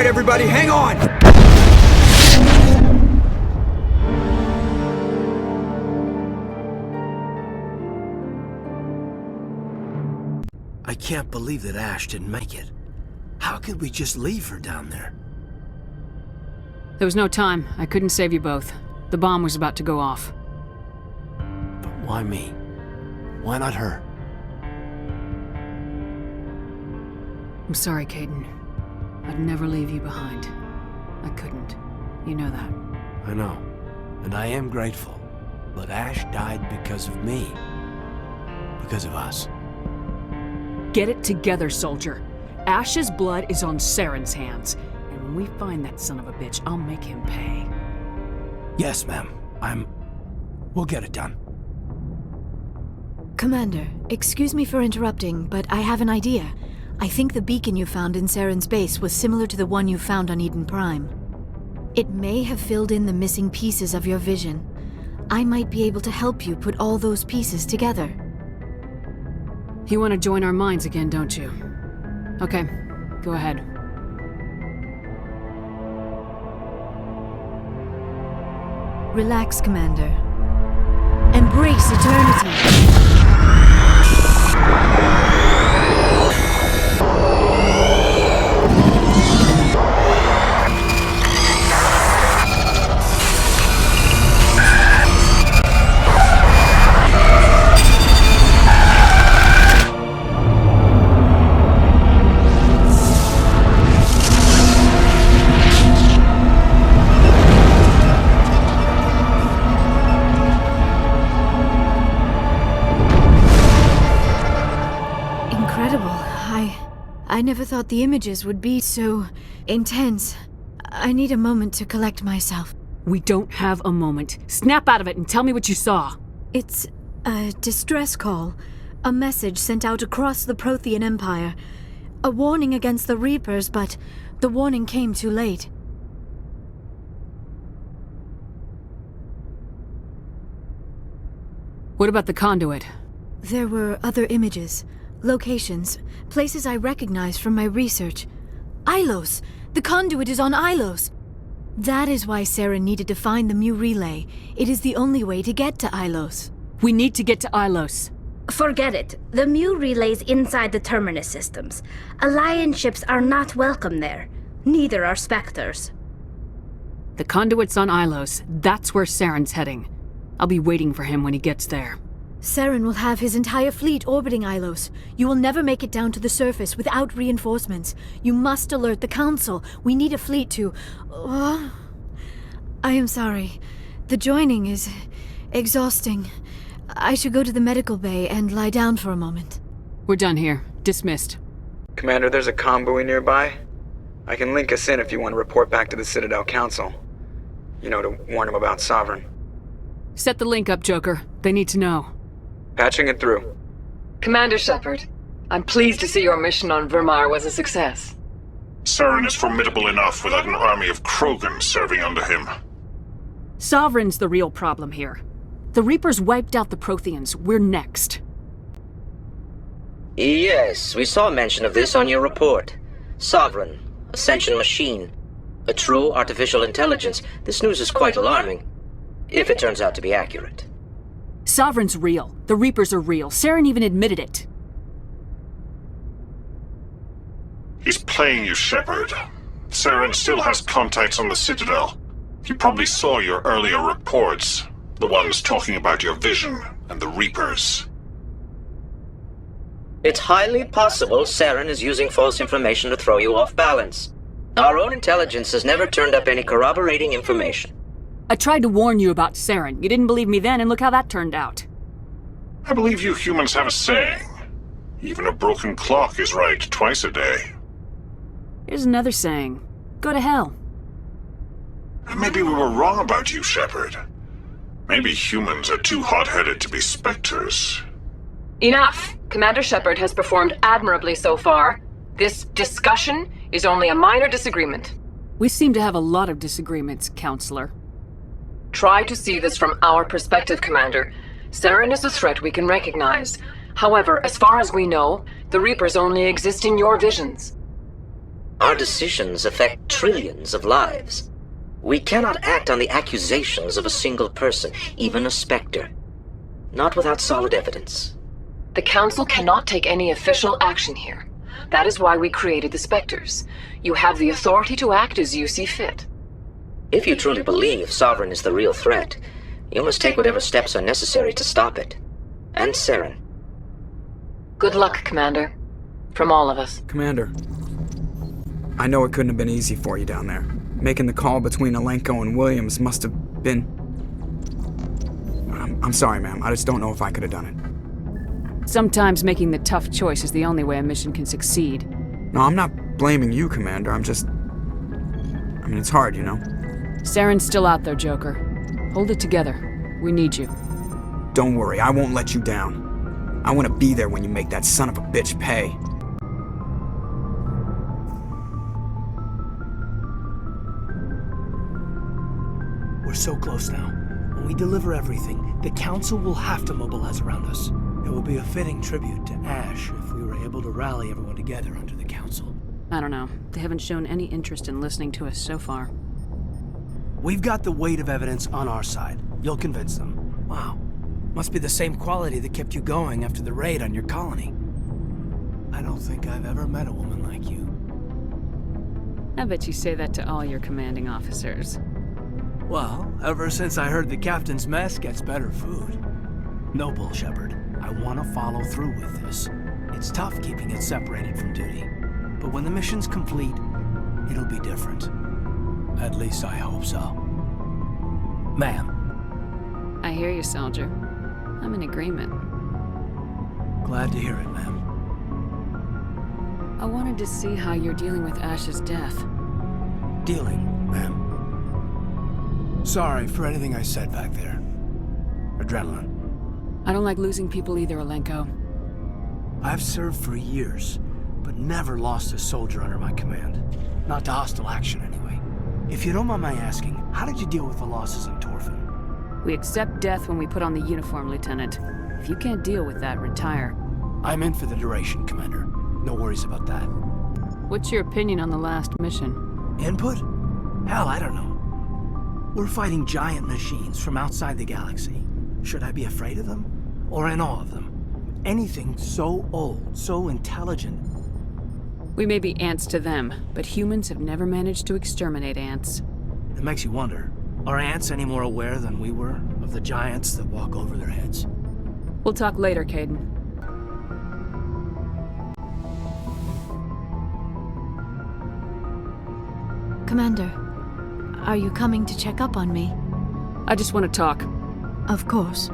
Everybody, hang on! I can't believe that Ash didn't make it. How could we just leave her down there? There was no time. I couldn't save you both. The bomb was about to go off. But why me? Why not her? I'm sorry, Caden. I'd never leave you behind. I couldn't. You know that. I know. And I am grateful. But Ash died because of me. Because of us. Get it together, soldier. Ash's blood is on Saren's hands. And when we find that son of a bitch, I'll make him pay. Yes, ma'am. We'll get it done. Commander, excuse me for interrupting, but I have an idea. I think the beacon you found in Saren's base was similar to the one you found on Eden Prime. It may have filled in the missing pieces of your vision. I might be able to help you put all those pieces together. You want to join our minds again, don't you? Okay, go ahead. Relax, Commander. Embrace eternity! I never thought the images would be so intense. I need a moment to collect myself. We don't have a moment. Snap out of it and tell me what you saw. It's a distress call. A message sent out across the Prothean Empire. A warning against the Reapers, but the warning came too late. What about the conduit? There were other images, locations, places I recognized from my research. Ilos! The conduit is on Ilos! That is why Saren needed to find the Mu relay. It is the only way to get to Ilos. We need to get to Ilos. Forget it. The Mu relay's inside the Terminus systems. Alliance ships are not welcome there. Neither are Spectres. The conduit's on Ilos. That's where Saren's heading. I'll be waiting for him when he gets there. Saren will have his entire fleet orbiting Ilos. You will never make it down to the surface without reinforcements. You must alert the Council. We need a fleet to... I am sorry. The joining is exhausting. I should go to the medical bay and lie down for a moment. We're done here. Dismissed. Commander, there's a convoy nearby. I can link us in if you want to report back to the Citadel Council. You know, to warn them about Sovereign. Set the link up, Joker. They need to know. Patching it through. Commander Shepard, I'm pleased to see your mission on Vermar was a success. Saren is formidable enough without an army of Krogan serving under him. Sovereign's the real problem here. The Reapers wiped out the Protheans. We're next. Yes, we saw mention of this on your report. Sovereign, Ascension machine, a true artificial intelligence. This news is quite alarming, if it turns out to be accurate. Sovereign's real. The Reapers are real. Saren even admitted it. He's playing you, Shepard. Saren still has contacts on the Citadel. He probably saw your earlier reports. The ones talking about your vision and the Reapers. It's highly possible Saren is using false information to throw you off balance. Our own intelligence has never turned up any corroborating information. I tried to warn you about Saren. You didn't believe me then, and look how that turned out. I believe you humans have a saying. Even a broken clock is right twice a day. Here's another saying. Go to hell. Maybe we were wrong about you, Shepard. Maybe humans are too hot-headed to be Spectres. Enough! Commander Shepard has performed admirably so far. This discussion is only a minor disagreement. We seem to have a lot of disagreements, Counselor. Try to see this from our perspective, Commander. Saren is a threat we can recognize. However, as far as we know, the Reapers only exist in your visions. Our decisions affect trillions of lives. We cannot act on the accusations of a single person, even a Spectre. Not without solid evidence. The Council cannot take any official action here. That is why we created the Spectres. You have the authority to act as you see fit. If you truly believe Sovereign is the real threat, you must take whatever steps are necessary to stop it. And Saren. Good luck, Commander. From all of us. Commander, I know it couldn't have been easy for you down there. Making the call between Alenko and Williams must have been... I'm sorry, ma'am. I just don't know if I could have done it. Sometimes making the tough choice is the only way a mission can succeed. No, I'm not blaming you, Commander. I'm just... it's hard, you know? Saren's still out there, Joker. Hold it together. We need you. Don't worry, I won't let you down. I want to be there when you make that son of a bitch pay. We're so close now. When we deliver everything, the Council will have to mobilize around us. It will be a fitting tribute to Ash if we were able to rally everyone together under the Council. I don't know. They haven't shown any interest in listening to us so far. We've got the weight of evidence on our side. You'll convince them. Wow. Must be the same quality that kept you going after the raid on your colony. I don't think I've ever met a woman like you. I bet you say that to all your commanding officers. Well, ever since I heard the captain's mess gets better food. No bull, Shepard. I want to follow through with this. It's tough keeping it separated from duty. But when the mission's complete, it'll be different. At least I hope so. Ma'am. I hear you, soldier. I'm in agreement. Glad to hear it, ma'am. I wanted to see how you're dealing with Ash's death. Dealing, ma'am? Sorry for anything I said back there. Adrenaline. I don't like losing people either, Alenko. I've served for years, but never lost a soldier under my command. Not to hostile action, anyway. If you don't mind my asking, how did you deal with the losses in Torfin? We accept death when we put on the uniform, Lieutenant. If you can't deal with that, retire. I'm in for the duration, Commander. No worries about that. What's your opinion on the last mission? Input? Hell, I don't know. We're fighting giant machines from outside the galaxy. Should I be afraid of them? Or in awe of them? Anything so old, so intelligent. We may be ants to them, but humans have never managed to exterminate ants. It makes you wonder, are ants any more aware than we were of the giants that walk over their heads? We'll talk later, Caden. Commander, are you coming to check up on me? I just want to talk. Of course.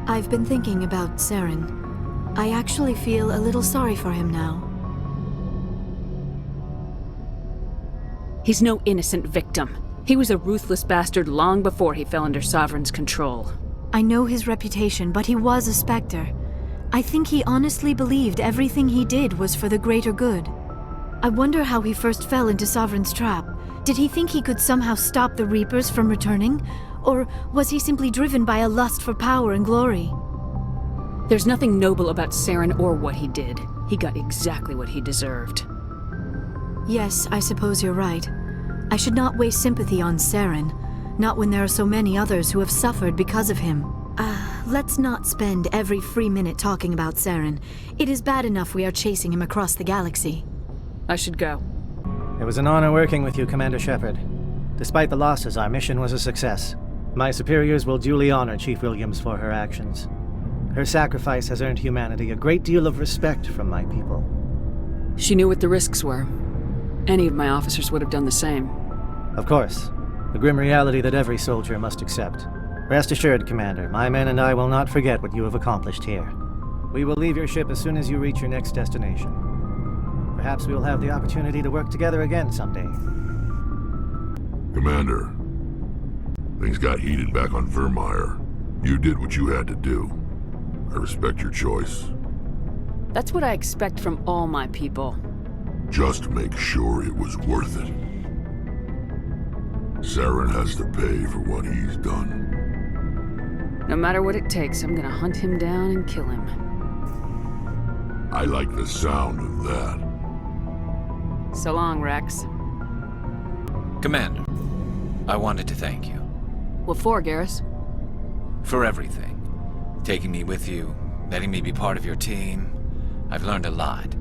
I've been thinking about Saren. I actually feel a little sorry for him now. He's no innocent victim. He was a ruthless bastard long before he fell under Sovereign's control. I know his reputation, but he was a Spectre. I think he honestly believed everything he did was for the greater good. I wonder how he first fell into Sovereign's trap. Did he think he could somehow stop the Reapers from returning? Or was he simply driven by a lust for power and glory? There's nothing noble about Saren or what he did. He got exactly what he deserved. Yes, I suppose you're right. I should not waste sympathy on Saren, not when there are so many others who have suffered because of him. Let's not spend every free minute talking about Saren. It is bad enough we are chasing him across the galaxy. I should go. It was an honor working with you, Commander Shepard. Despite the losses, our mission was a success. My superiors will duly honor Chief Williams for her actions. Her sacrifice has earned humanity a great deal of respect from my people. She knew what the risks were. Any of my officers would have done the same. Of course. The grim reality that every soldier must accept. Rest assured, Commander, my men and I will not forget what you have accomplished here. We will leave your ship as soon as you reach your next destination. Perhaps we will have the opportunity to work together again someday. Commander, things got heated back on Vermeer. You did what you had to do. I respect your choice. That's what I expect from all my people. Just make sure it was worth it. Saren has to pay for what he's done. No matter what it takes, I'm gonna hunt him down and kill him. I like the sound of that. So long, Rex. Commander, I wanted to thank you. What for, Garrus? For everything. Taking me with you, letting me be part of your team. I've learned a lot.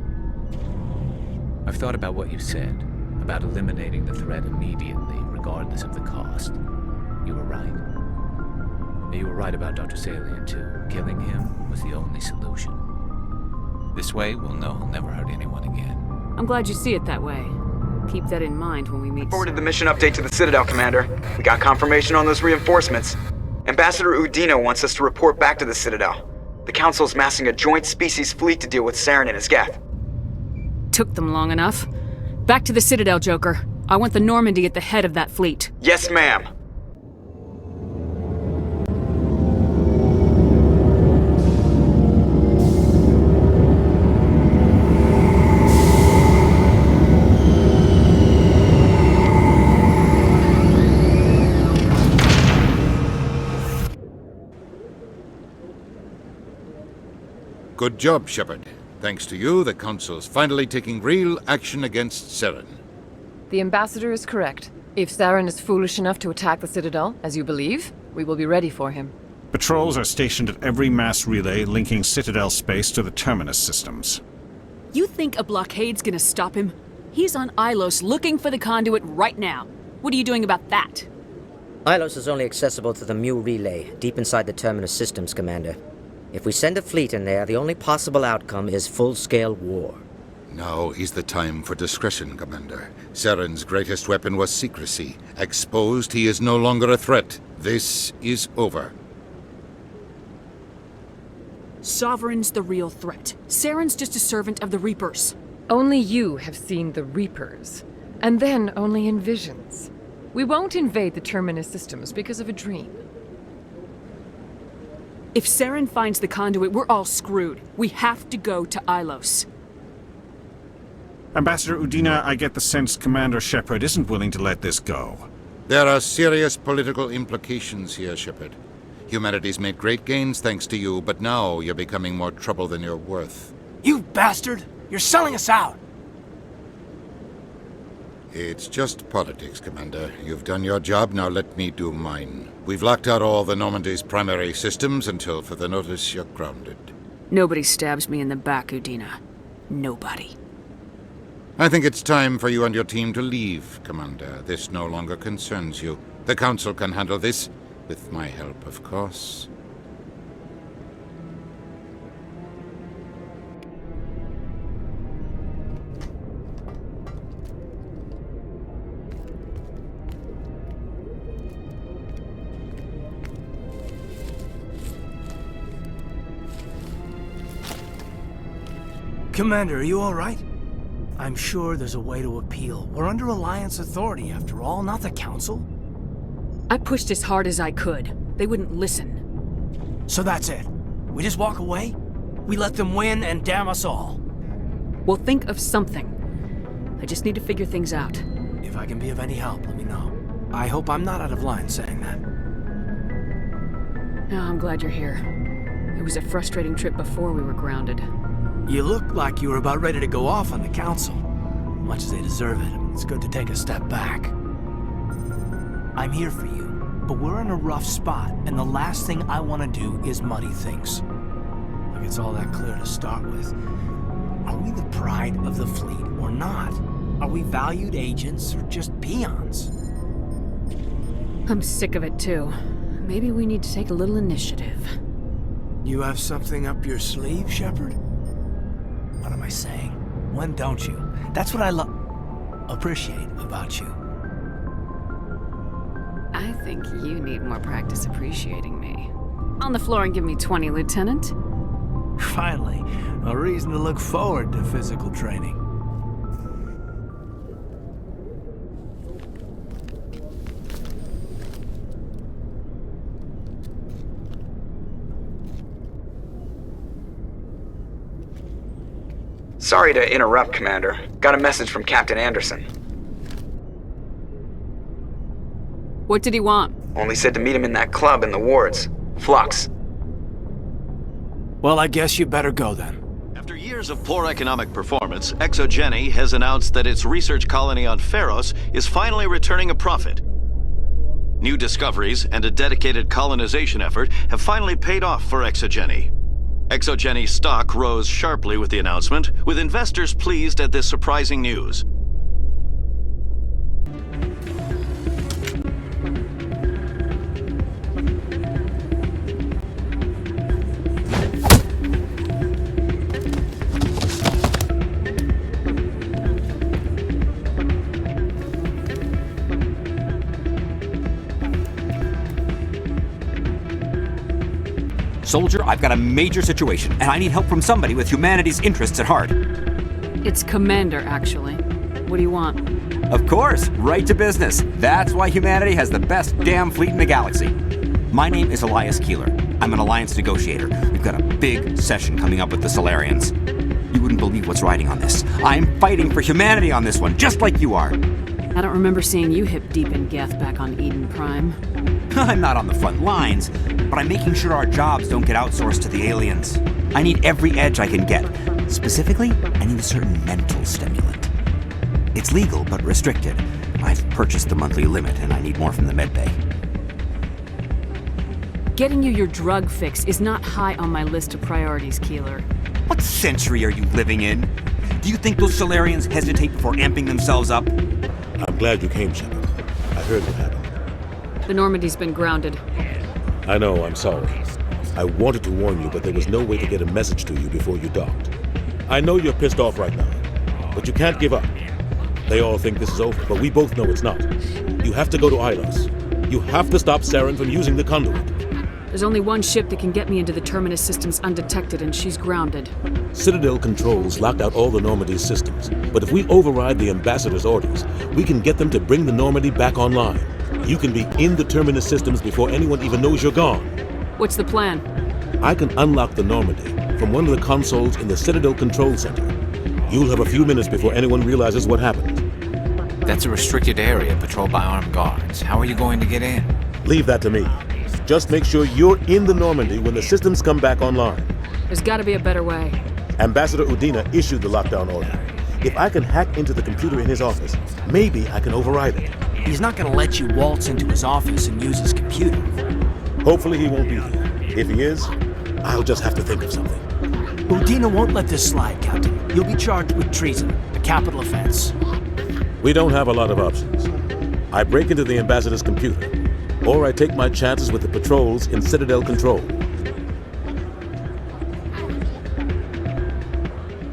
I've thought about what you said, about eliminating the threat immediately, regardless of the cost. You were right. You were right about Dr. Salian, too. Killing him was the only solution. This way, we'll know he'll never hurt anyone again. I'm glad you see it that way. Keep that in mind when we meet. Forwarded the mission update to the Citadel, Commander. We got confirmation on those reinforcements. Ambassador Udino wants us to report back to the Citadel. The Council's massing a joint species fleet to deal with Saren and his Geth. Took them long enough. Back to the Citadel, Joker. I want the Normandy at the head of that fleet. Yes, ma'am. Good job, Shepard. Thanks to you, the Council's finally taking real action against Saren. The Ambassador is correct. If Saren is foolish enough to attack the Citadel, as you believe, we will be ready for him. Patrols are stationed at every mass relay linking Citadel space to the Terminus systems. You think a blockade's gonna stop him? He's on Ilos looking for the conduit right now. What are you doing about that? Ilos is only accessible to the Mu relay, deep inside the Terminus systems, Commander. If we send a fleet in there, the only possible outcome is full-scale war. Now is the time for discretion, Commander. Saren's greatest weapon was secrecy. Exposed, he is no longer a threat. This is over. Sovereign's the real threat. Saren's just a servant of the Reapers. Only you have seen the Reapers. And then only in visions. We won't invade the Terminus systems because of a dream. If Saren finds the conduit, we're all screwed. We have to go to Ilos. Ambassador Udina, I get the sense Commander Shepard isn't willing to let this go. There are serious political implications here, Shepard. Humanity's made great gains thanks to you, but now you're becoming more trouble than you're worth. You bastard! You're selling us out! It's just politics, Commander. You've done your job, now let me do mine. We've locked out all the Normandy's primary systems until further notice you're grounded. Nobody stabs me in the back, Udina. Nobody. I think it's time for you and your team to leave, Commander. This no longer concerns you. The Council can handle this, with my help, of course. Commander, are you all right? I'm sure there's a way to appeal. We're under Alliance authority, after all, not the Council. I pushed as hard as I could. They wouldn't listen. So that's it? We just walk away? We let them win and damn us all? We'll think of something. I just need to figure things out. If I can be of any help, let me know. I hope I'm not out of line saying that. Oh, I'm glad you're here. It was a frustrating trip before we were grounded. You look like you were about ready to go off on the Council. Much as they deserve it, it's good to take a step back. I'm here for you, but we're in a rough spot, and the last thing I want to do is muddy things. Like it's all that clear to start with. Are we the pride of the fleet or not? Are we valued agents or just peons? I'm sick of it too. Maybe we need to take a little initiative. You have something up your sleeve, Shepard? What am I saying? When don't you? That's what I appreciate about you. I think you need more practice appreciating me. On the floor and give me 20, Lieutenant. Finally, a reason to look forward to physical training. Sorry to interrupt, Commander. Got a message from Captain Anderson. What did he want? Only said to meet him in that club in the wards. Flux. Well, I guess you better go then. After years of poor economic performance, ExoGeni has announced that its research colony on Pharos is finally returning a profit. New discoveries and a dedicated colonization effort have finally paid off for ExoGeni. ExoGeni stock rose sharply with the announcement, with investors pleased at this surprising news. Soldier, I've got a major situation, and I need help from somebody with humanity's interests at heart. It's Commander, actually. What do you want? Of course, right to business. That's why humanity has the best damn fleet in the galaxy. My name is Elias Keeler. I'm an Alliance negotiator. We've got a big session coming up with the Solarians. You wouldn't believe what's riding on this. I'm fighting for humanity on this one, just like you are. I don't remember seeing you hip deep in Geth back on Eden Prime. I'm not on the front lines, but I'm making sure our jobs don't get outsourced to the aliens. I need every edge I can get. Specifically, I need a certain mental stimulant. It's legal, but restricted. I've purchased the monthly limit, and I need more from the medbay. Getting you your drug fix is not high on my list of priorities, Keeler. What century are you living in? Do you think those Solarians hesitate before amping themselves up? I'm glad you came, Shepard. I heard what happened. The Normandy's been grounded. I know, I'm sorry. I wanted to warn you, but there was no way to get a message to you before you docked. I know you're pissed off right now, but you can't give up. They all think this is over, but we both know it's not. You have to go to Ilos. You have to stop Saren from using the conduit. There's only one ship that can get me into the Terminus systems undetected, and she's grounded. Citadel controls locked out all the Normandy systems, but if we override the Ambassador's orders, we can get them to bring the Normandy back online. You can be in the Terminus systems before anyone even knows you're gone. What's the plan? I can unlock the Normandy from one of the consoles in the Citadel Control Center. You'll have a few minutes before anyone realizes what happened. That's a restricted area patrolled by armed guards. How are you going to get in? Leave that to me. Just make sure you're in the Normandy when the systems come back online. There's gotta be a better way. Ambassador Udina issued the lockdown order. If I can hack into the computer in his office, maybe I can override it. He's not gonna let you waltz into his office and use his computer. Hopefully he won't be here. If he is, I'll just have to think of something. Udina won't let this slide, Captain. You'll be charged with treason, a capital offense. We don't have a lot of options. I break into the Ambassador's computer, or I take my chances with the patrols in Citadel Control.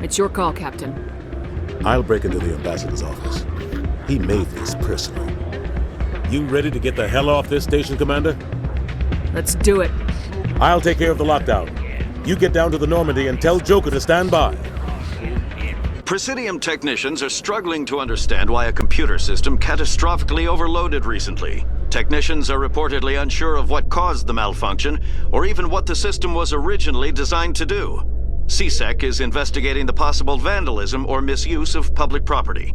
It's your call, Captain. I'll break into the Ambassador's office. He made this personal. You ready to get the hell off this station, Commander? Let's do it. I'll take care of the lockdown. You get down to the Normandy and tell Joker to stand by. Presidium technicians are struggling to understand why a computer system catastrophically overloaded recently. Technicians are reportedly unsure of what caused the malfunction, or even what the system was originally designed to do. CSEC is investigating the possible vandalism or misuse of public property.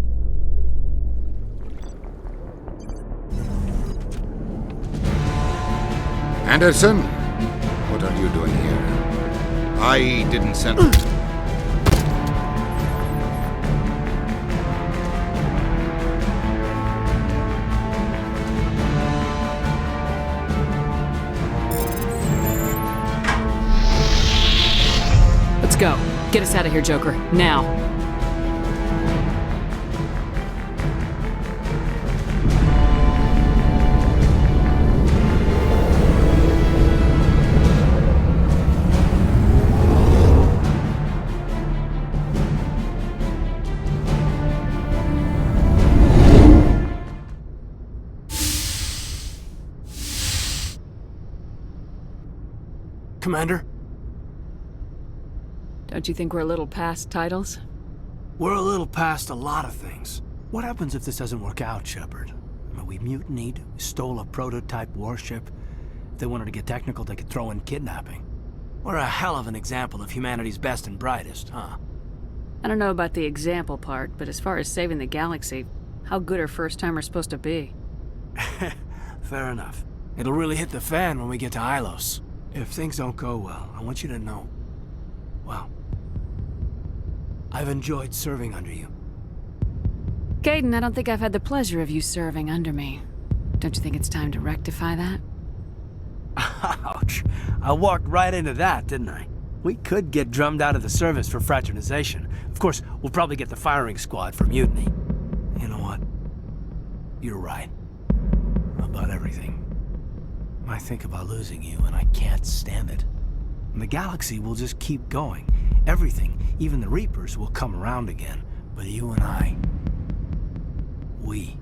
Anderson, what are you doing here? I didn't send... Let's go. Get us out of here, Joker. Now. Commander? Don't you think we're a little past titles? We're a little past a lot of things. What happens if this doesn't work out, Shepard? We mutinied, stole a prototype warship. If they wanted to get technical, they could throw in kidnapping. We're a hell of an example of humanity's best and brightest, huh? I don't know about the example part, but as far as saving the galaxy, how good are first-timers supposed to be? Fair enough. It'll really hit the fan when we get to Ilos. If things don't go well, I want you to know, well, I've enjoyed serving under you. Caden, I don't think I've had the pleasure of you serving under me. Don't you think it's time to rectify that? Ouch. I walked right into that, didn't I? We could get drummed out of the service for fraternization. Of course, we'll probably get the firing squad for mutiny. You know what? You're right. About everything. I think about losing you, and I can't stand it. And the galaxy will just keep going. Everything, even the Reapers, will come around again. But you and I, we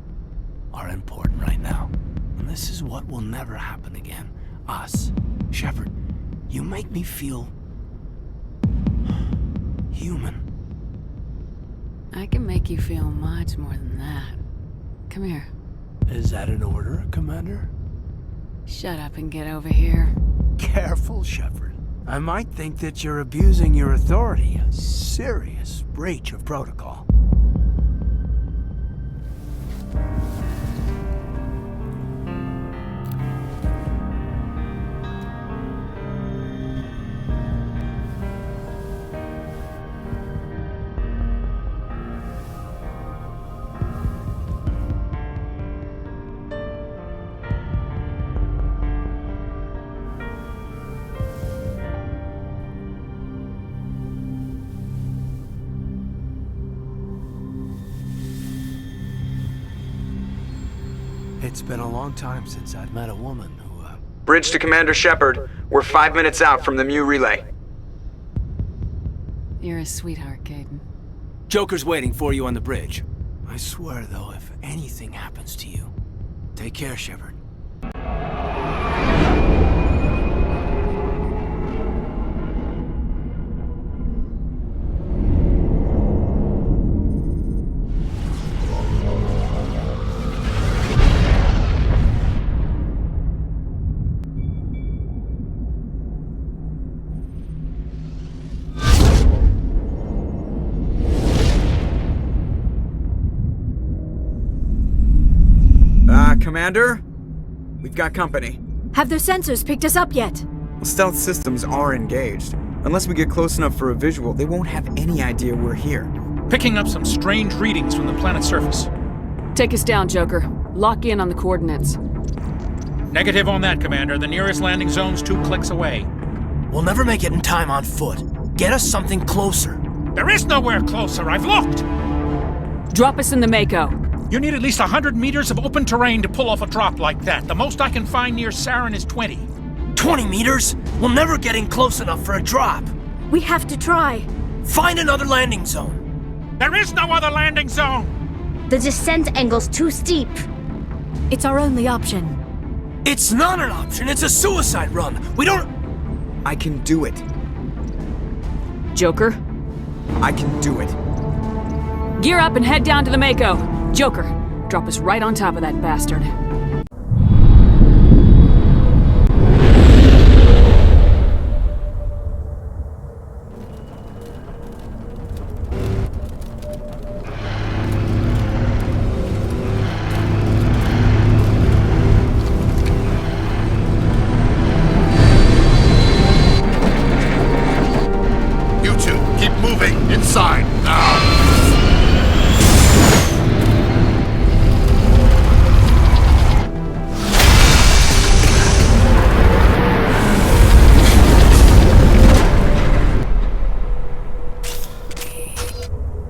are important right now. And this is what will never happen again. Us. Shepard, you make me feel human. I can make you feel much more than that. Come here. Is that an order, Commander? Shut up and get over here. Careful, Shepard. I might think that you're abusing your authority. A serious breach of protocol. It's been a long time since I've met a woman who, Bridge to Commander Shepard. We're 5 minutes out from the Mu relay. You're a sweetheart, Caden. Joker's waiting for you on the bridge. I swear, though, if anything happens to you, take care, Shepard. Commander, we've got company. Have their sensors picked us up yet? Well, stealth systems are engaged. Unless we get close enough for a visual, they won't have any idea we're here. Picking up some strange readings from the planet's surface. Take us down, Joker. Lock in on the coordinates. Negative on that, Commander. The nearest landing zone's 2 clicks away. We'll never make it in time on foot. Get us something closer. There is nowhere closer. I've looked. Drop us in the Mako. You need at least 100 meters of open terrain to pull off a drop like that. The most I can find near Saren is 20. 20 meters? We'll never get in close enough for a drop. We have to try. Find another landing zone. There is no other landing zone! The descent angle's too steep. It's our only option. It's not an option. It's a suicide run. We don't... I can do it. Joker? I can do it. Gear up and head down to the Mako. Joker, drop us right on top of that bastard. You two, keep moving. Inside, now.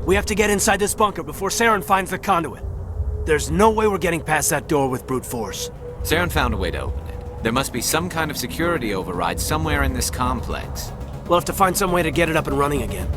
We have to get inside this bunker before Saren finds the conduit. There's no way we're getting past that door with brute force. Saren found a way to open it. There must be some kind of security override somewhere in this complex. We'll have to find some way to get it up and running again.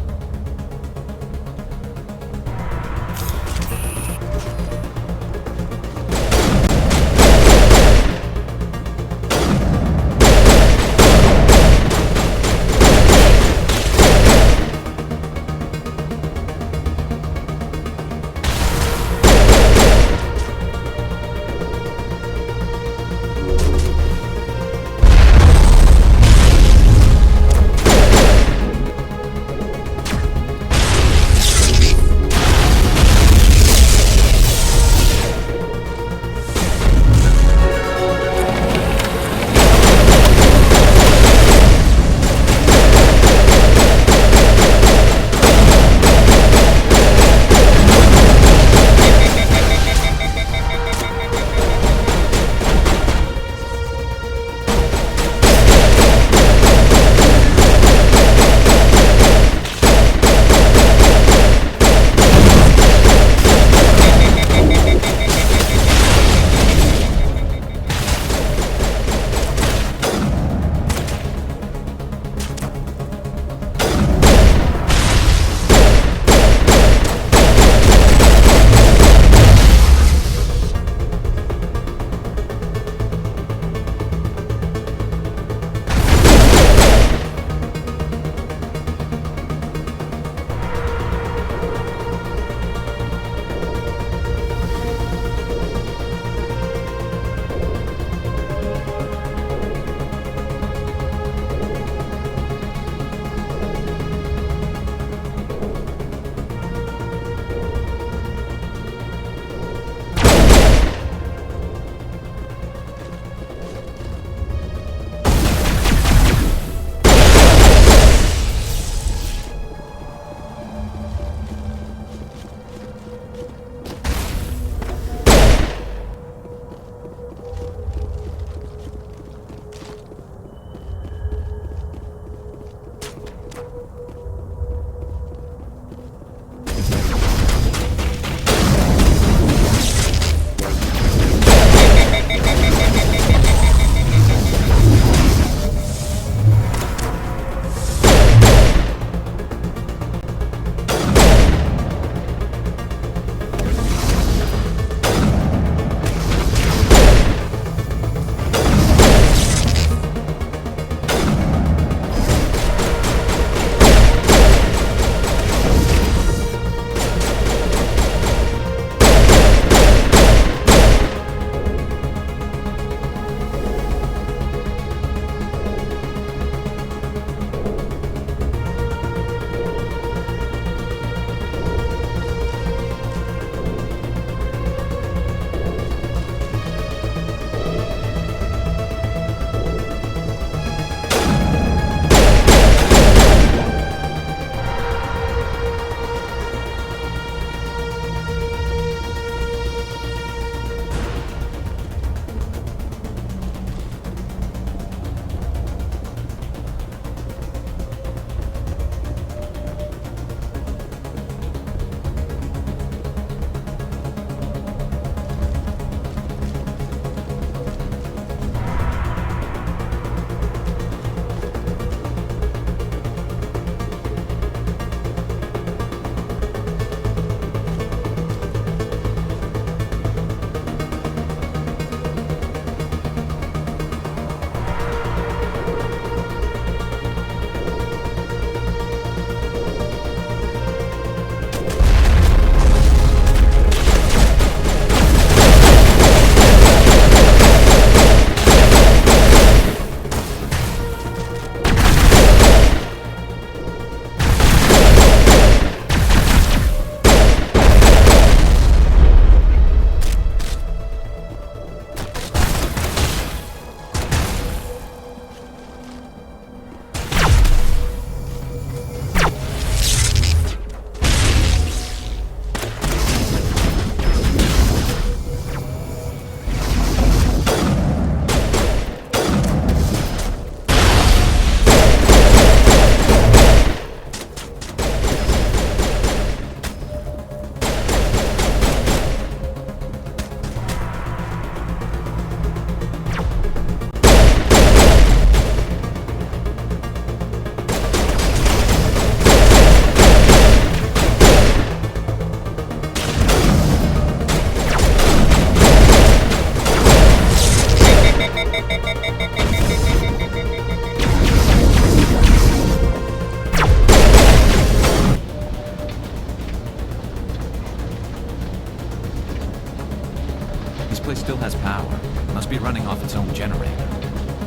still has power. Must be running off its own generator.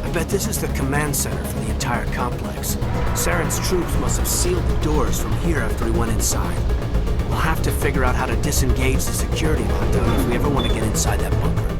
I bet this is the command center for the entire complex. Saren's troops must have sealed the doors from here after we went inside. We'll have to figure out how to disengage the security lockdown if we ever want to get inside that bunker.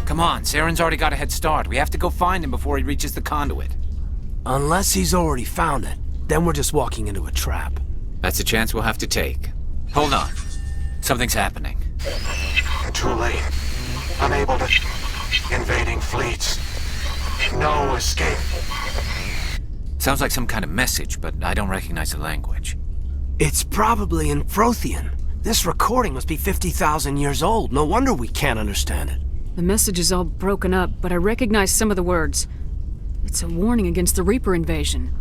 Come on, Saren's already got a head start. We have to go find him before he reaches the conduit. Unless he's already found it, then we're just walking into a trap. That's a chance we'll have to take. Hold on. Something's happening. Too late. Unable to... Invading fleets. No escape. Sounds like some kind of message, but I don't recognize the language. It's probably in Prothean. This recording must be 50,000 years old. No wonder we can't understand it. The message is all broken up, but I recognize some of the words. It's a warning against the Reaper invasion.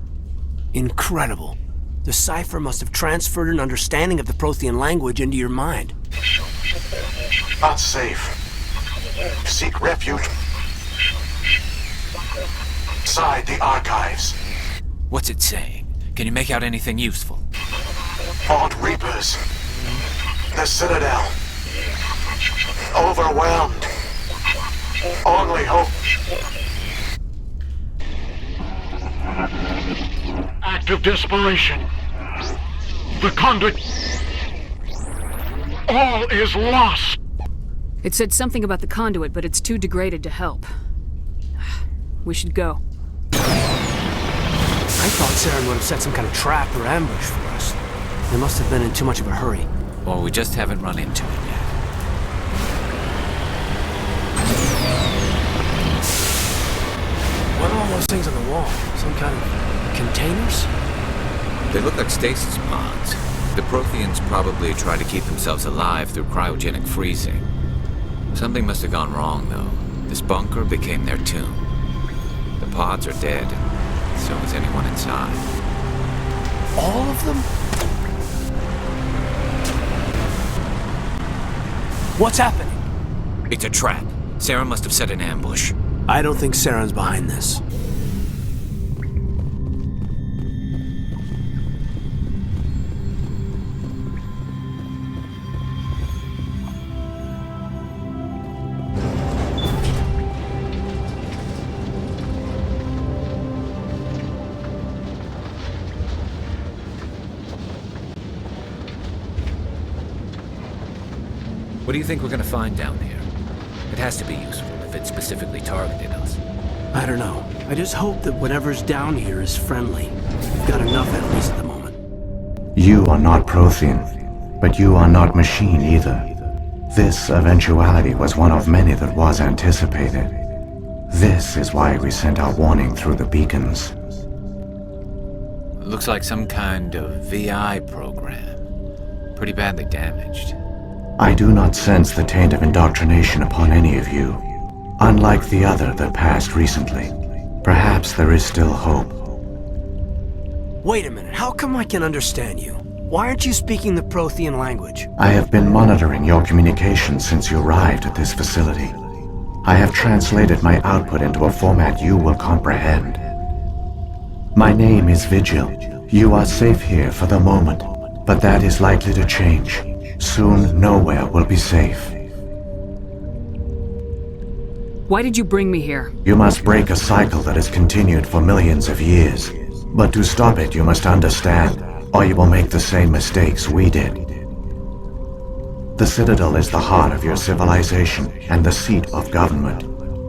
Incredible. The cipher must have transferred an understanding of the Prothean language into your mind. Not safe. Seek refuge inside the archives. What's it saying? Can you make out anything useful? Fought Reapers. The Citadel. Overwhelmed. Only hope. Act of desperation. The conduit. All is lost. It said something about the conduit, but it's too degraded to help. We should go. I thought Saren would have set some kind of trap or ambush for us. They must have been in too much of a hurry. Or we just haven't run into it yet. What are all those things on the wall? Some kind of containers? They look like stasis pods. The Protheans probably try to keep themselves alive through cryogenic freezing. Something must have gone wrong, though. This bunker became their tomb. The pods are dead, and so is anyone inside. All of them? What's happening? It's a trap. Saren must have set an ambush. I don't think Saren's behind this. What do you think we're gonna find down there? It has to be useful if it specifically targeted us. I don't know. I just hope that whatever's down here is friendly. We've got enough at least at the moment. You are not Prothean, but you are not machine either. This eventuality was one of many that was anticipated. This is why we sent our warning through the beacons. It looks like some kind of VI program. Pretty badly damaged. I do not sense the taint of indoctrination upon any of you, unlike the other that passed recently. Perhaps there is still hope. Wait a minute, how come I can understand you? Why aren't you speaking the Prothean language? I have been monitoring your communications since you arrived at this facility. I have translated my output into a format you will comprehend. My name is Vigil. You are safe here for the moment, but that is likely to change. Soon, nowhere will be safe. Why did you bring me here? You must break a cycle that has continued for millions of years. But to stop it, you must understand, or you will make the same mistakes we did. The Citadel is the heart of your civilization and the seat of government,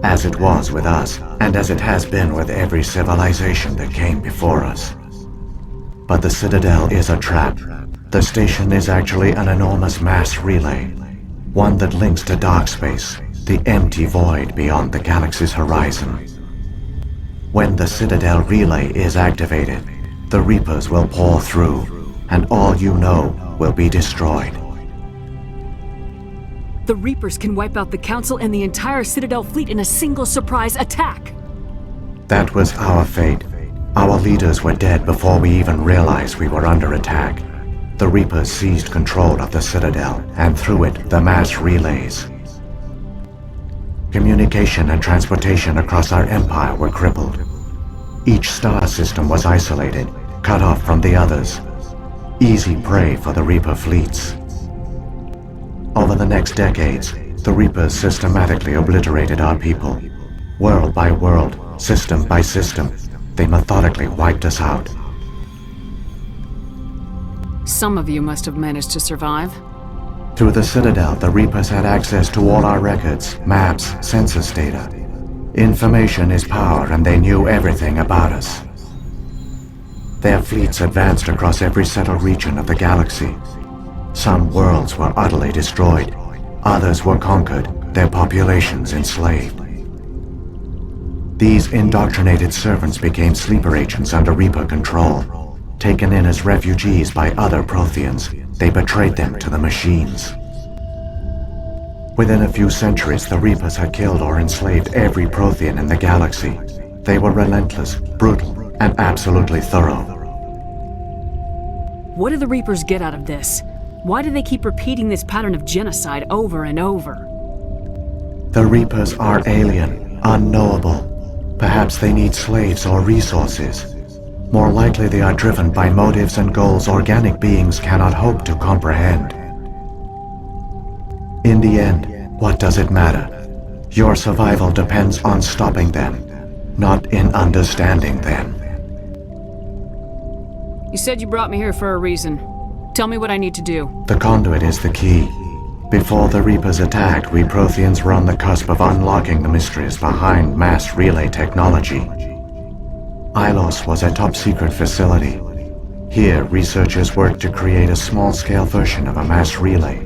as it was with us, and as it has been with every civilization that came before us. But the Citadel is a trap. The station is actually an enormous mass relay, one that links to dark space, the empty void beyond the galaxy's horizon. When the Citadel relay is activated, the Reapers will pour through, and all you know will be destroyed. The Reapers can wipe out the Council and the entire Citadel fleet in a single surprise attack. That was our fate. Our leaders were dead before we even realized we were under attack. The Reapers seized control of the Citadel, and through it, the mass relays. Communication and transportation across our empire were crippled. Each star system was isolated, cut off from the others. Easy prey for the Reaper fleets. Over the next decades, the Reapers systematically obliterated our people. World by world, system by system, they methodically wiped us out. Some of you must have managed to survive. Through the Citadel, the Reapers had access to all our records, maps, census data. Information is power, and they knew everything about us. Their fleets advanced across every settled region of the galaxy. Some worlds were utterly destroyed. Others were conquered, their populations enslaved. These indoctrinated servants became sleeper agents under Reaper control. Taken in as refugees by other Protheans, they betrayed them to the machines. Within a few centuries, the Reapers had killed or enslaved every Prothean in the galaxy. They were relentless, brutal, and absolutely thorough. What do the Reapers get out of this? Why do they keep repeating this pattern of genocide over and over? The Reapers are alien, unknowable. Perhaps they need slaves or resources. More likely they are driven by motives and goals organic beings cannot hope to comprehend. In the end, what does it matter? Your survival depends on stopping them, not in understanding them. You said you brought me here for a reason. Tell me what I need to do. The conduit is the key. Before the Reapers attacked, we Protheans were on the cusp of unlocking the mysteries behind mass relay technology. Ilos was a top-secret facility. Here, researchers worked to create a small-scale version of a mass relay,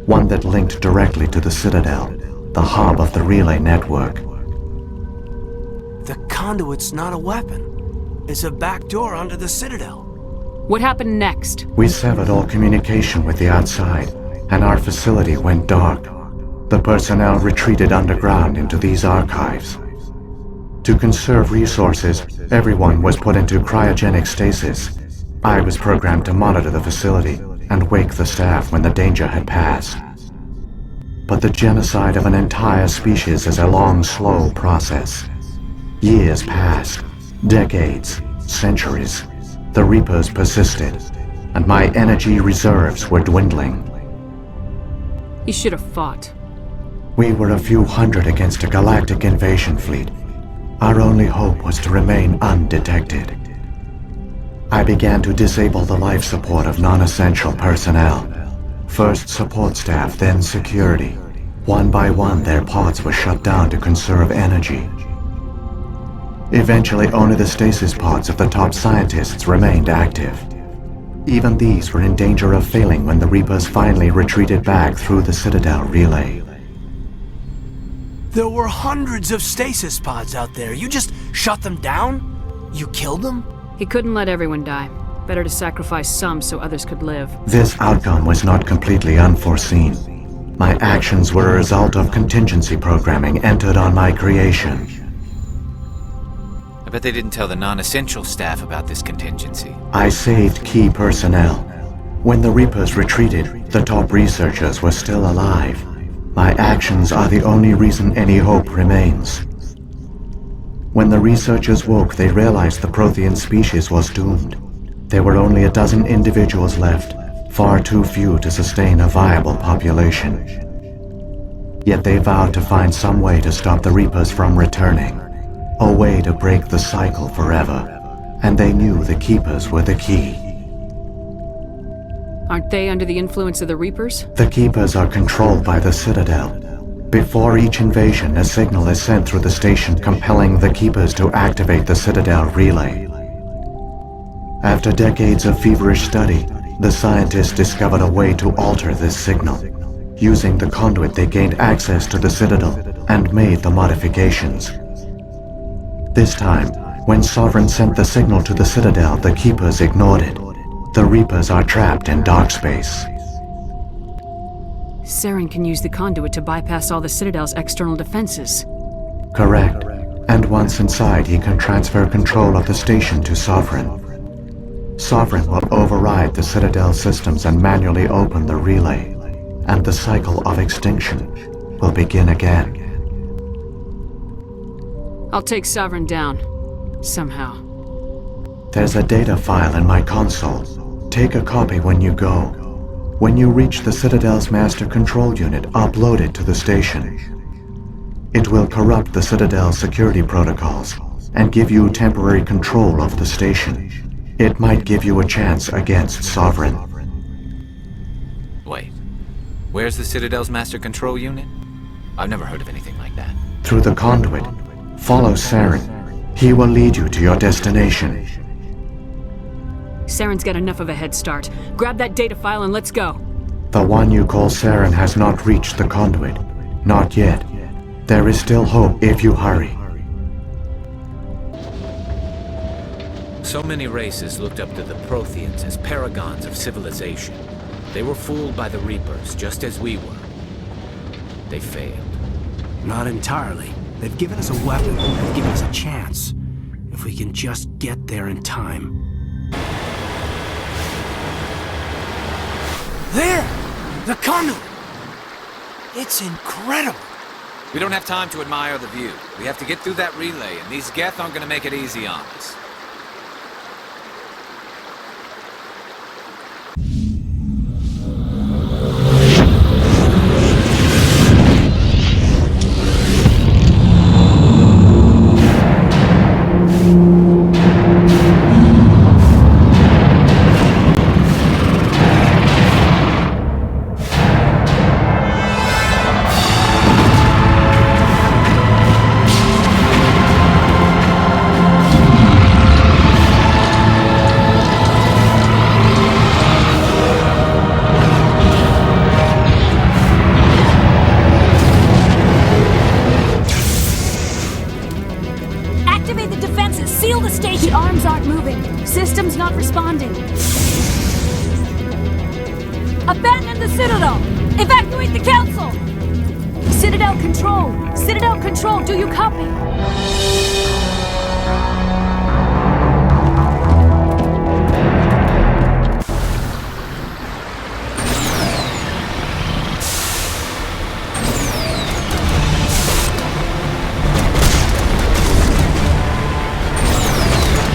one that linked directly to the Citadel, the hub of the relay network. The conduit's not a weapon. It's a backdoor under the Citadel. What happened next? We severed all communication with the outside, and our facility went dark. The personnel retreated underground into these archives. To conserve resources, everyone was put into cryogenic stasis. I was programmed to monitor the facility and wake the staff when the danger had passed. But the genocide of an entire species is a long, slow process. Years passed, decades, centuries. The Reapers persisted, and my energy reserves were dwindling. You should have fought. We were a few hundred against a galactic invasion fleet. Our only hope was to remain undetected. I began to disable the life support of non-essential personnel. First support staff, then security. One by one, their pods were shut down to conserve energy. Eventually, only the stasis pods of the top scientists remained active. Even these were in danger of failing when the Reapers finally retreated back through the Citadel relay. There were hundreds of stasis pods out there. You just shut them down? You killed them? He couldn't let everyone die. Better to sacrifice some so others could live. This outcome was not completely unforeseen. My actions were a result of contingency programming entered on my creation. I bet they didn't tell the non-essential staff about this contingency. I saved key personnel. When the Reapers retreated, the top researchers were still alive. My actions are the only reason any hope remains. When the researchers woke, they realized the Prothean species was doomed. There were only a dozen individuals left, far too few to sustain a viable population. Yet they vowed to find some way to stop the Reapers from returning, a way to break the cycle forever, and they knew the Keepers were the key. Aren't they under the influence of the Reapers? The Keepers are controlled by the Citadel. Before each invasion, a signal is sent through the station compelling the Keepers to activate the Citadel relay. After decades of feverish study, the scientists discovered a way to alter this signal. Using the conduit, they gained access to the Citadel and made the modifications. This time, When Sovereign sent the signal to the Citadel, the Keepers ignored it. The Reapers are trapped in dark space. Saren can use the conduit to bypass all the Citadel's external defenses. Correct. And once inside, he can transfer control of the station to Sovereign. Sovereign will override the Citadel systems and manually open the relay, and the cycle of extinction will begin again. I'll take Sovereign down. Somehow. There's a data file in my console. Take a copy when you go. When you reach the Citadel's master control unit, upload it to the station. It will corrupt the Citadel's security protocols and give you temporary control of the station. It might give you a chance against Sovereign. Wait. Where's the Citadel's master control unit? I've never heard of anything like that. Through the conduit, follow Saren. He will lead you to your destination. Saren's got enough of a head start. Grab that data file and let's go. The one you call Saren has not reached the conduit. Not yet. There is still hope if you hurry. So many races looked up to the Protheans as paragons of civilization. They were fooled by the Reapers, just as we were. They failed. Not entirely. They've given us a weapon. They've given us a chance. If we can just get there in time. There! The conduit! It's incredible! We don't have time to admire the view. We have to get through that relay, and these Geth aren't gonna make it easy on us. Abandon the Citadel! Evacuate the Council! Citadel Control! Citadel Control, do you copy?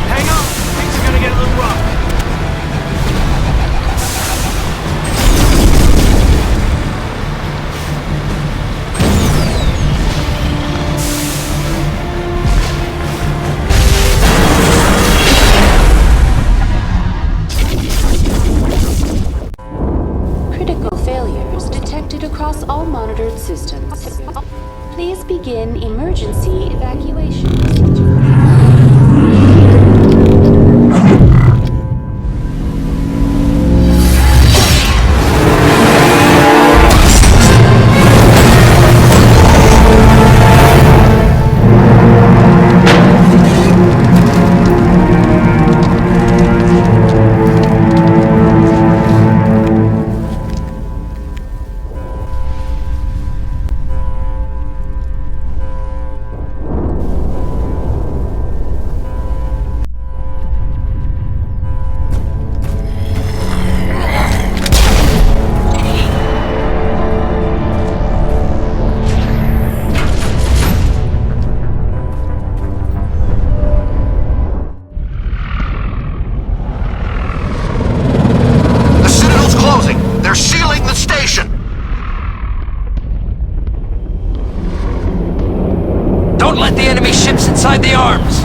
Hang on! Things are gonna get a little rough. Across all monitored systems. Please begin emergency evacuation. Inside the arms!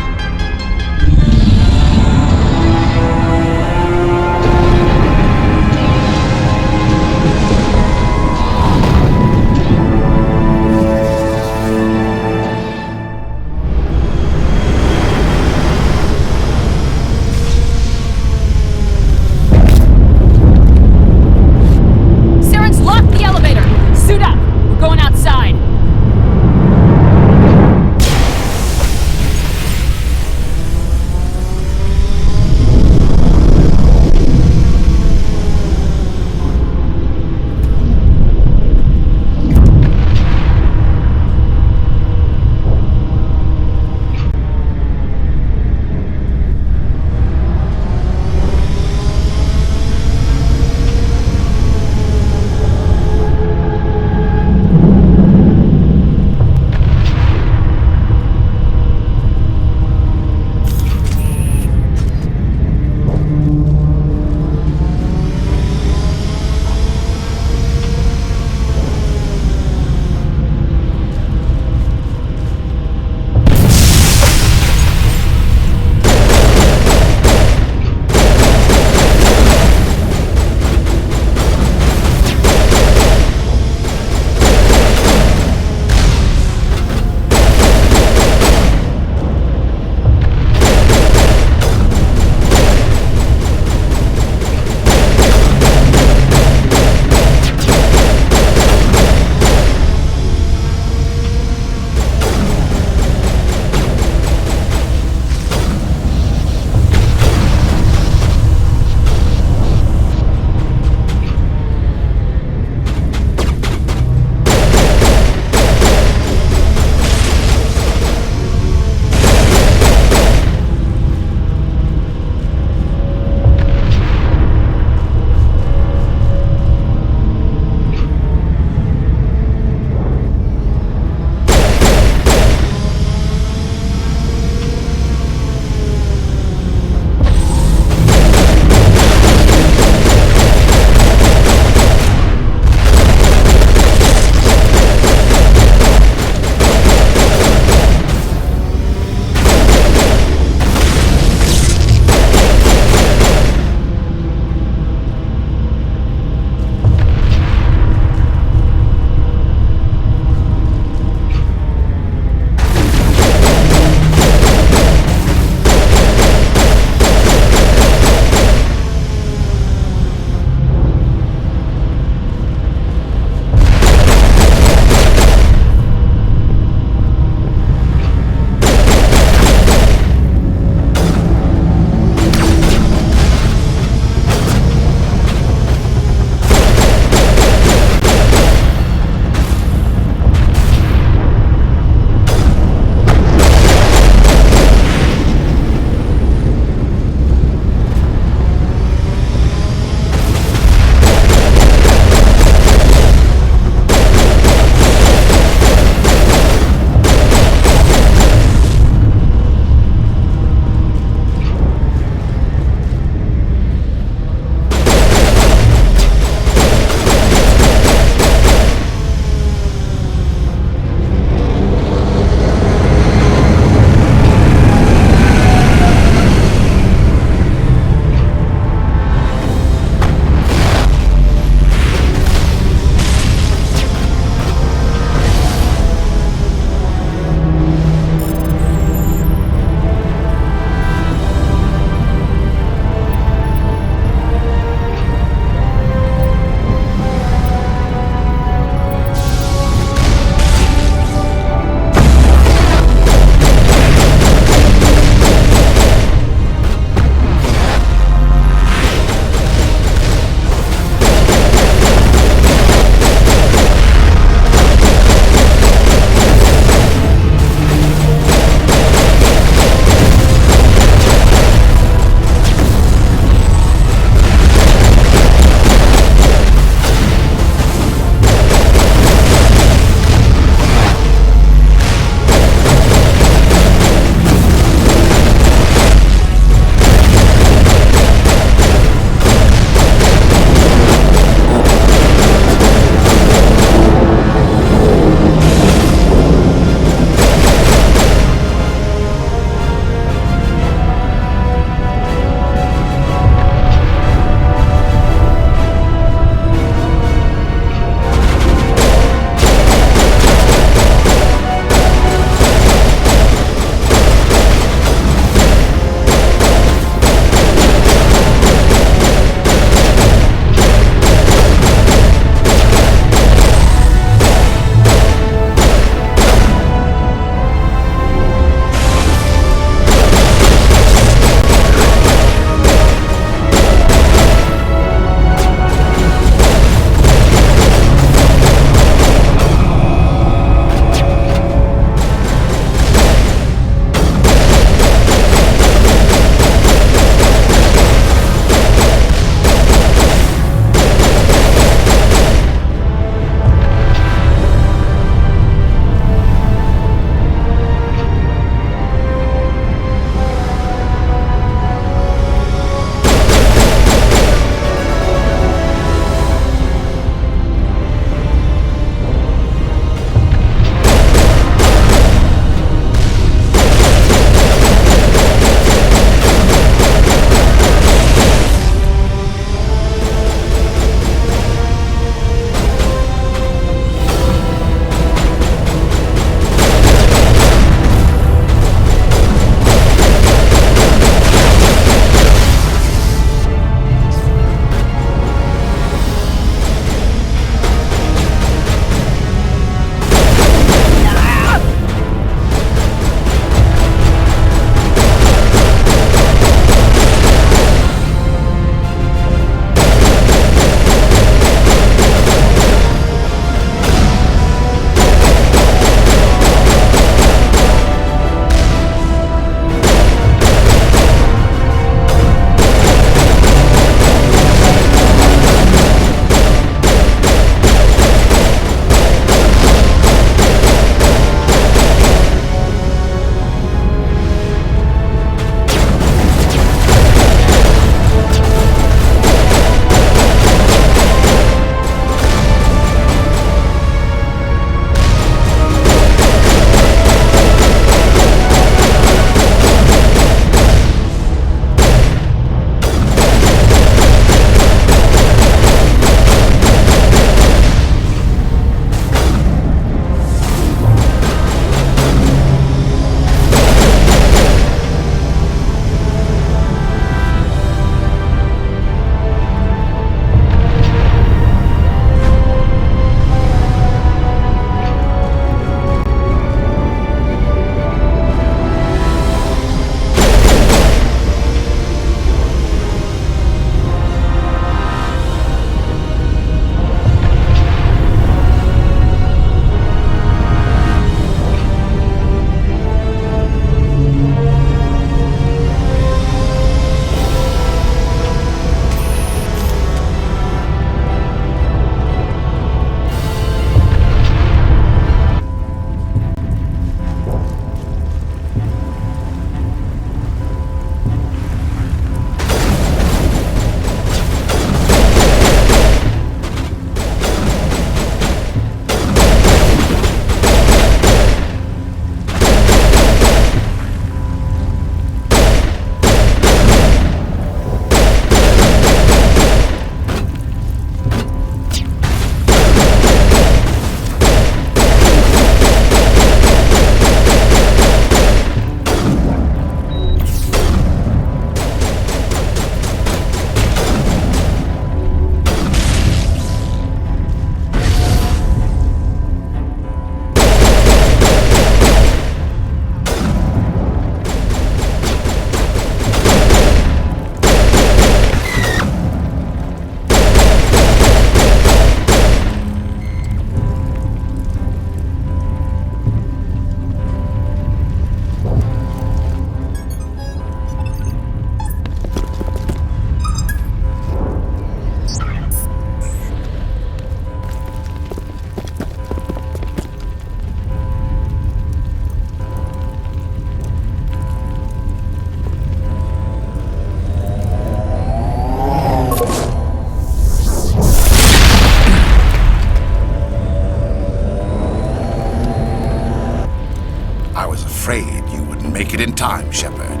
make it in time, Shepard.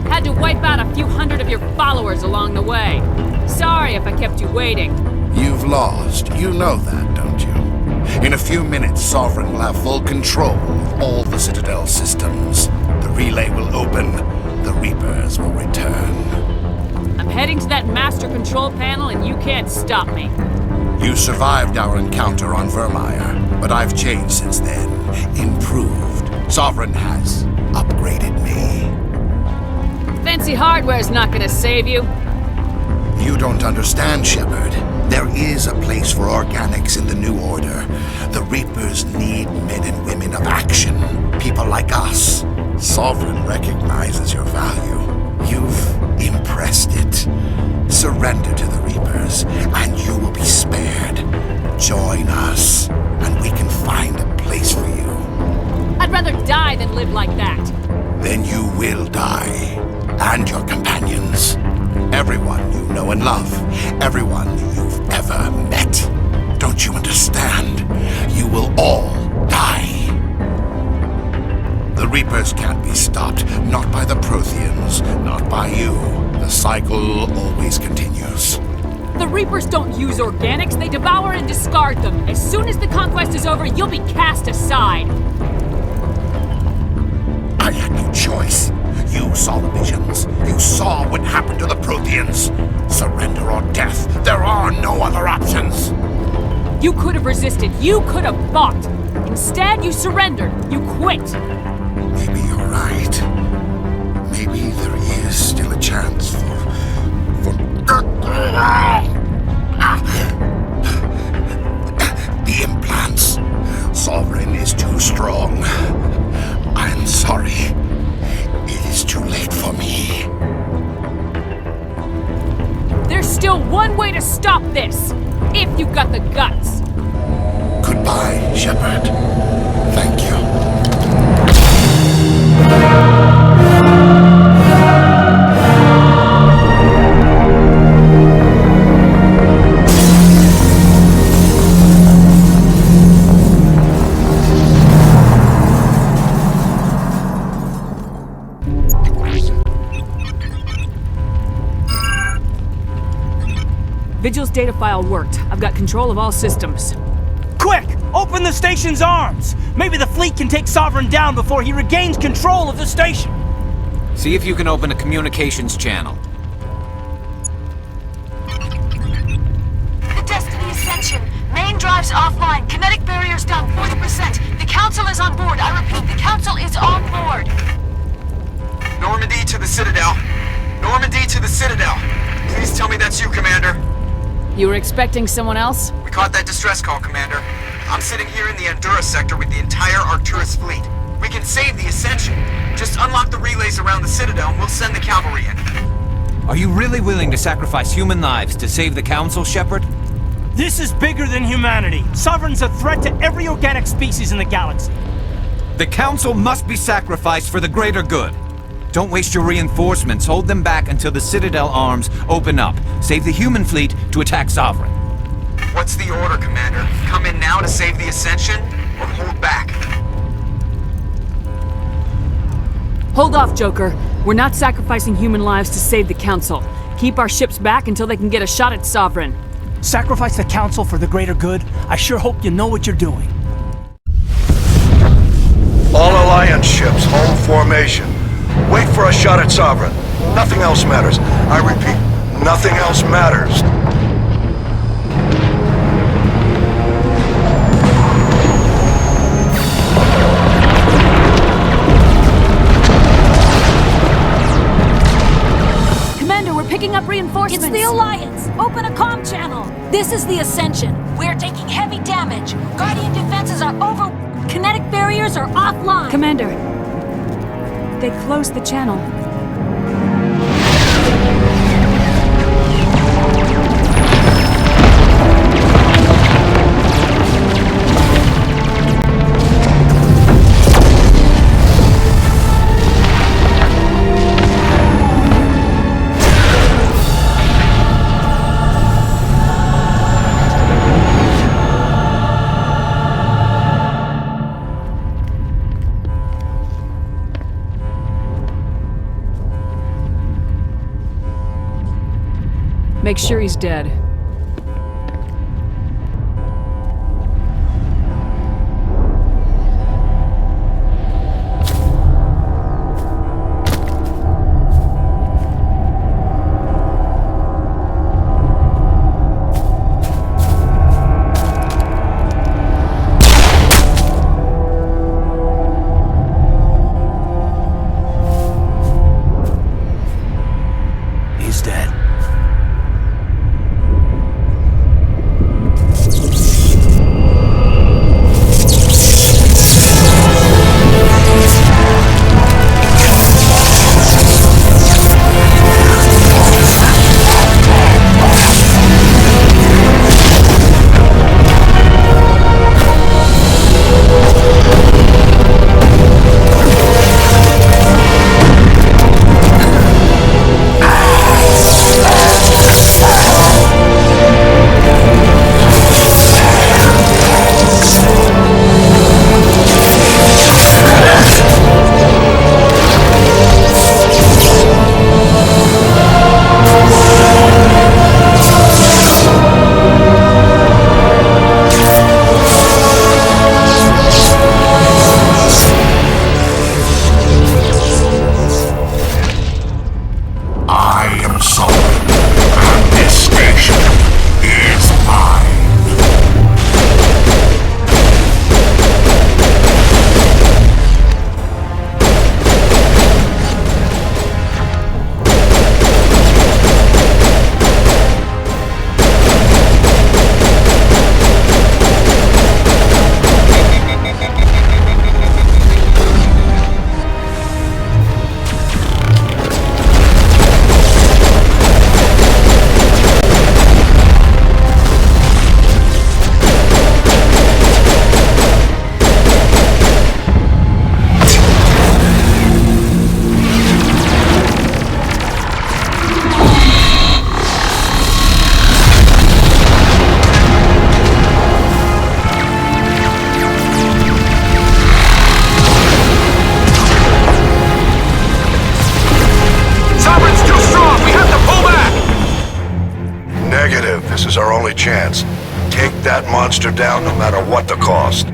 Had to wipe out a few hundred of your followers along the way. Sorry if I kept you waiting. You've lost. You know that, don't you? In a few minutes, Sovereign will have full control of all the Citadel systems. The relay will open. The Reapers will return. I'm heading to that master control panel and you can't stop me. You survived our encounter on Vermeer, but I've changed since then. Improved. Sovereign has upgraded me. Fancy hardware's not gonna save you. You don't understand, Shepard. There is a place for organics in the New Order. The Reapers need men and women of action. People like us. Sovereign recognizes your value. You've impressed it. Surrender to the Reapers, and you will be spared. Join us, and we can find a place for you. I'd rather die than live like that. Then you will die. And your companions. Everyone you know and love. Everyone you've ever met. Don't you understand? You will all die. The Reapers can't be stopped. Not by the Protheans. Not by you. The cycle always continues. The Reapers don't use organics, they devour and discard them. As soon as the conquest is over, you'll be cast aside. I had no choice. You saw the visions. You saw what happened to the Protheans. Surrender or death. There are no other options. You could have resisted. You could have fought. Instead, you surrendered. You quit. Maybe you're right. Maybe there is still a chance for... The implants. Sovereign is too strong. I'm sorry. It is too late for me. There's still one way to stop this, if you've got the guts. Goodbye, Shepard. Thank you. Vigil's data file worked. I've got control of all systems. Quick! Open the station's arms! Maybe the fleet can take Sovereign down before he regains control of the station! See if you can open a communications channel. The Destiny Ascension. Main drives offline. Kinetic barriers down 40%. The Council is on board. I repeat, the Council is on board. Normandy to the Citadel. Normandy to the Citadel. Please tell me that's you, Commander. You were expecting someone else? We caught that distress call, Commander. I'm sitting here in the Endura sector with the entire Arcturus fleet. We can save the Ascension. Just unlock the relays around the Citadel and we'll send the cavalry in. Are you really willing to sacrifice human lives to save the Council, Shepard? This is bigger than humanity. Sovereign's a threat to every organic species in the galaxy. The Council must be sacrificed for the greater good. Don't waste your reinforcements. Hold them back until the Citadel arms open up. Save the human fleet to attack Sovereign. What's the order, Commander? Come in now to save the Ascension, or hold back? Hold off, Joker. We're not sacrificing human lives to save the Council. Keep our ships back until they can get a shot at Sovereign. Sacrifice the Council for the greater good? I sure hope you know what you're doing. All Alliance ships, hold formation. Wait for a shot at Sovereign. Nothing else matters. I repeat, nothing else matters. Commander, we're picking up reinforcements. It's the Alliance! Open a comm channel! This is the Ascension. We're taking heavy damage. Guardian defenses are over... Kinetic barriers are offline. Commander, they closed the channel. Make sure he's dead. He's dead. This is our only chance. Take that monster down no matter what the cost.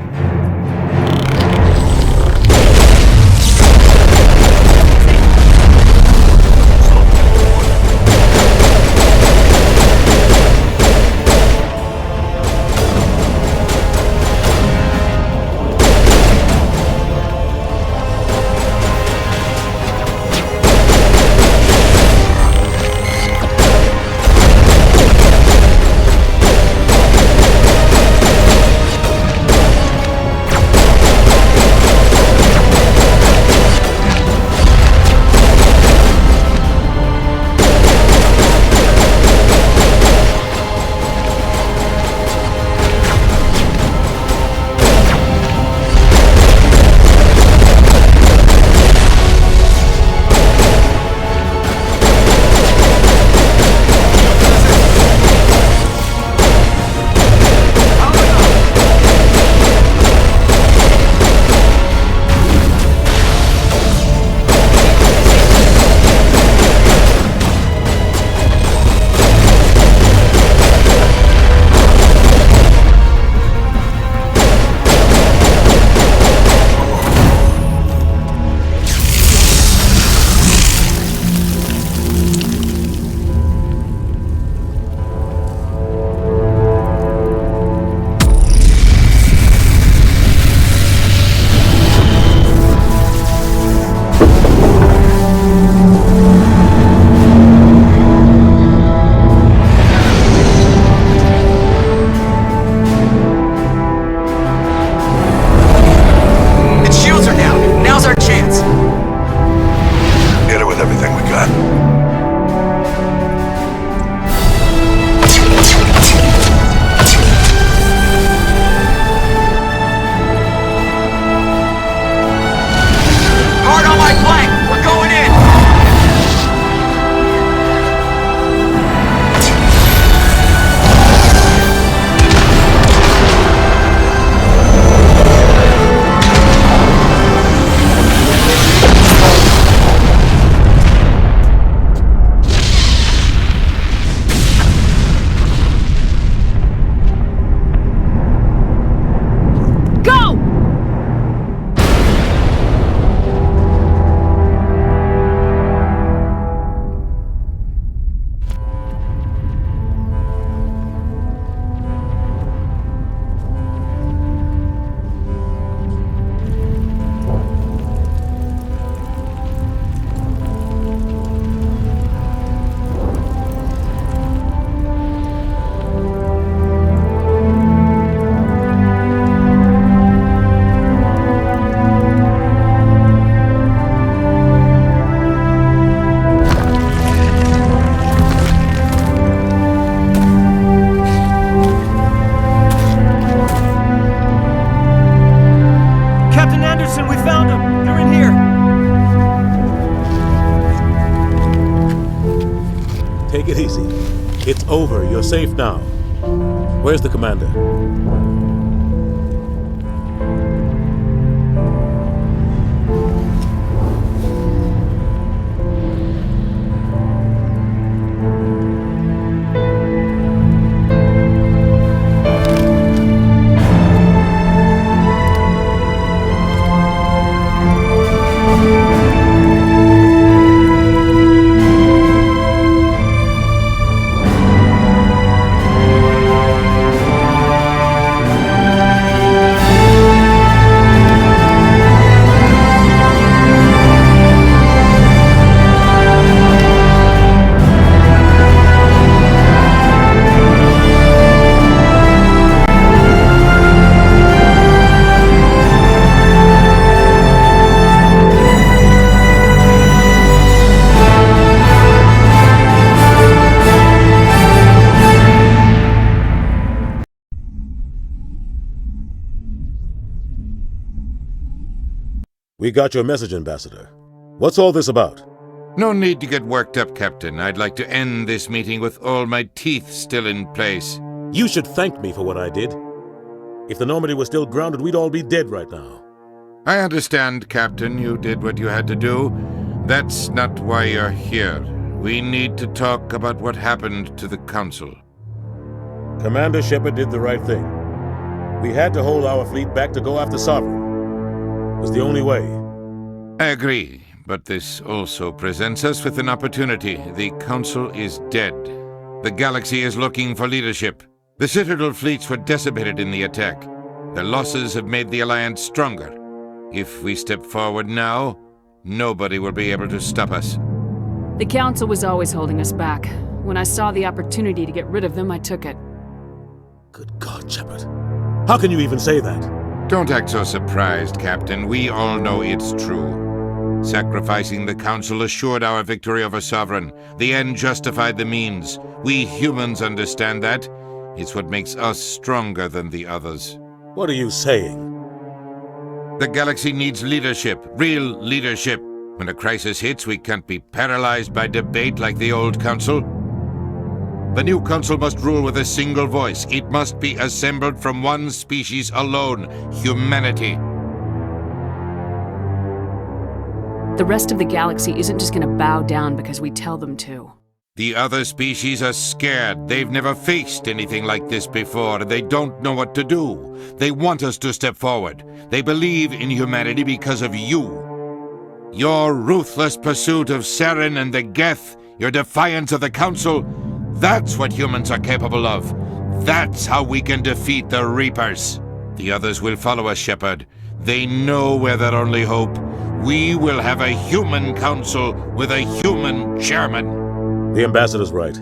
Take it easy. It's over. You're safe now. Where's the commander? We got your message, Ambassador. What's all this about? No need to get worked up, Captain. I'd like to end this meeting with all my teeth still in place. You should thank me for what I did. If the Normandy was still grounded, we'd all be dead right now. I understand, Captain. You did what you had to do. That's not why you're here. We need to talk about what happened to the Council. Commander Shepard did the right thing. We had to hold our fleet back to go after Sovereign. It was the only way. I agree, but this also presents us with an opportunity. The Council is dead. The galaxy is looking for leadership. The Citadel fleets were decimated in the attack. Their losses have made the Alliance stronger. If we step forward now, nobody will be able to stop us. The Council was always holding us back. When I saw the opportunity to get rid of them, I took it. Good God, Shepard. How can you even say that? Don't act so surprised, Captain. We all know it's true. Sacrificing the Council assured our victory over Sovereign. The end justified the means. We humans understand that. It's what makes us stronger than the others. What are you saying? The galaxy needs leadership, real leadership. When a crisis hits, we can't be paralyzed by debate like the old Council. The new Council must rule with a single voice. It must be assembled from one species alone, humanity. The rest of the galaxy isn't just gonna bow down because we tell them to. The other species are scared. They've never faced anything like this before, and they don't know what to do. They want us to step forward. They believe in humanity because of you. Your ruthless pursuit of Saren and the Geth, your defiance of the Council, that's what humans are capable of. That's how we can defeat the Reapers. The others will follow us, Shepard. They know we're their only hope. We will have a human council with a human chairman. The Ambassador's right.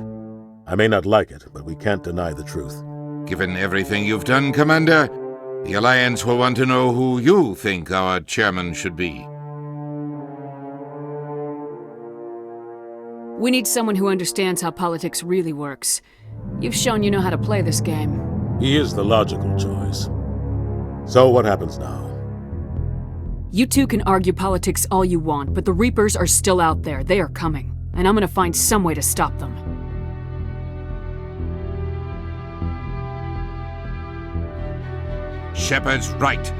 I may not like it, but we can't deny the truth. Given everything you've done, Commander, the Alliance will want to know who you think our chairman should be. We need someone who understands how politics really works. You've shown you know how to play this game. He is the logical choice. So what happens now? You two can argue politics all you want, but the Reapers are still out there. They are coming. And I'm gonna find some way to stop them. Shepard's right.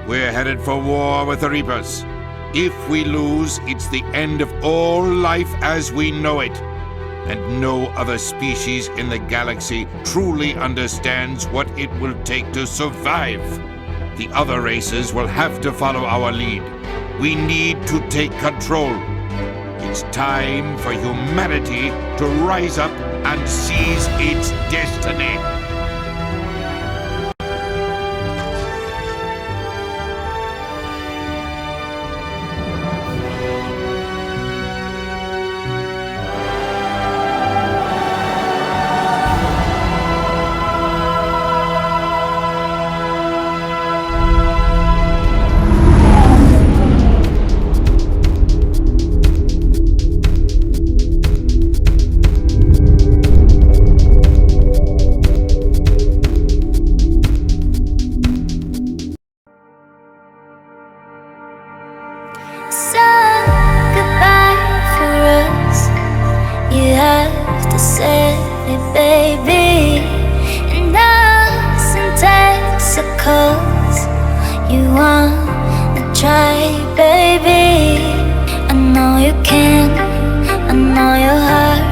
We're headed for war with the Reapers. If we lose, it's the end of all life as we know it. And no other species in the galaxy truly understands what it will take to survive. The other races will have to follow our lead. We need to take control. It's time for humanity to rise up and seize its destiny. baby. And us in Texas, you wanna try, baby. I know you can, I know your heart,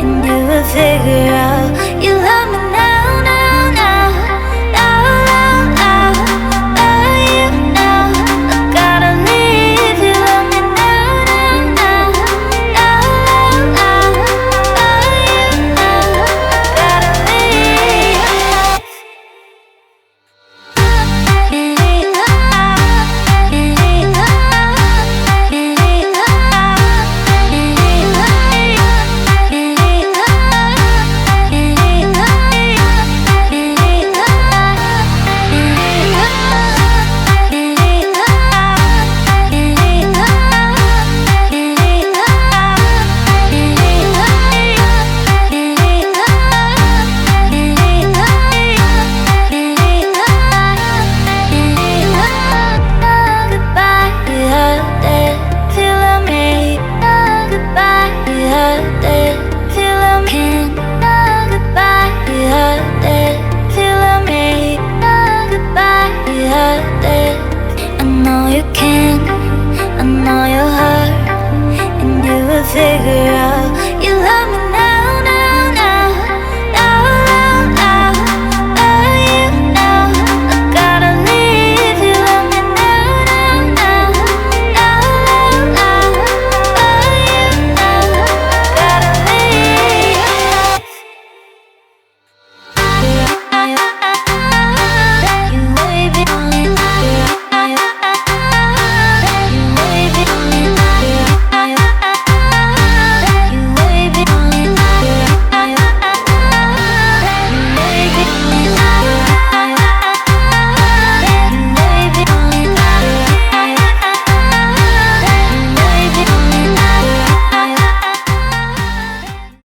and you will figure out you love me now, now, now, now, now, now. Love you now, I gotta leave. You love me now, now, now, now, now, now. Love you now, gotta leave. Goodbye, you heard it, feel me. Can't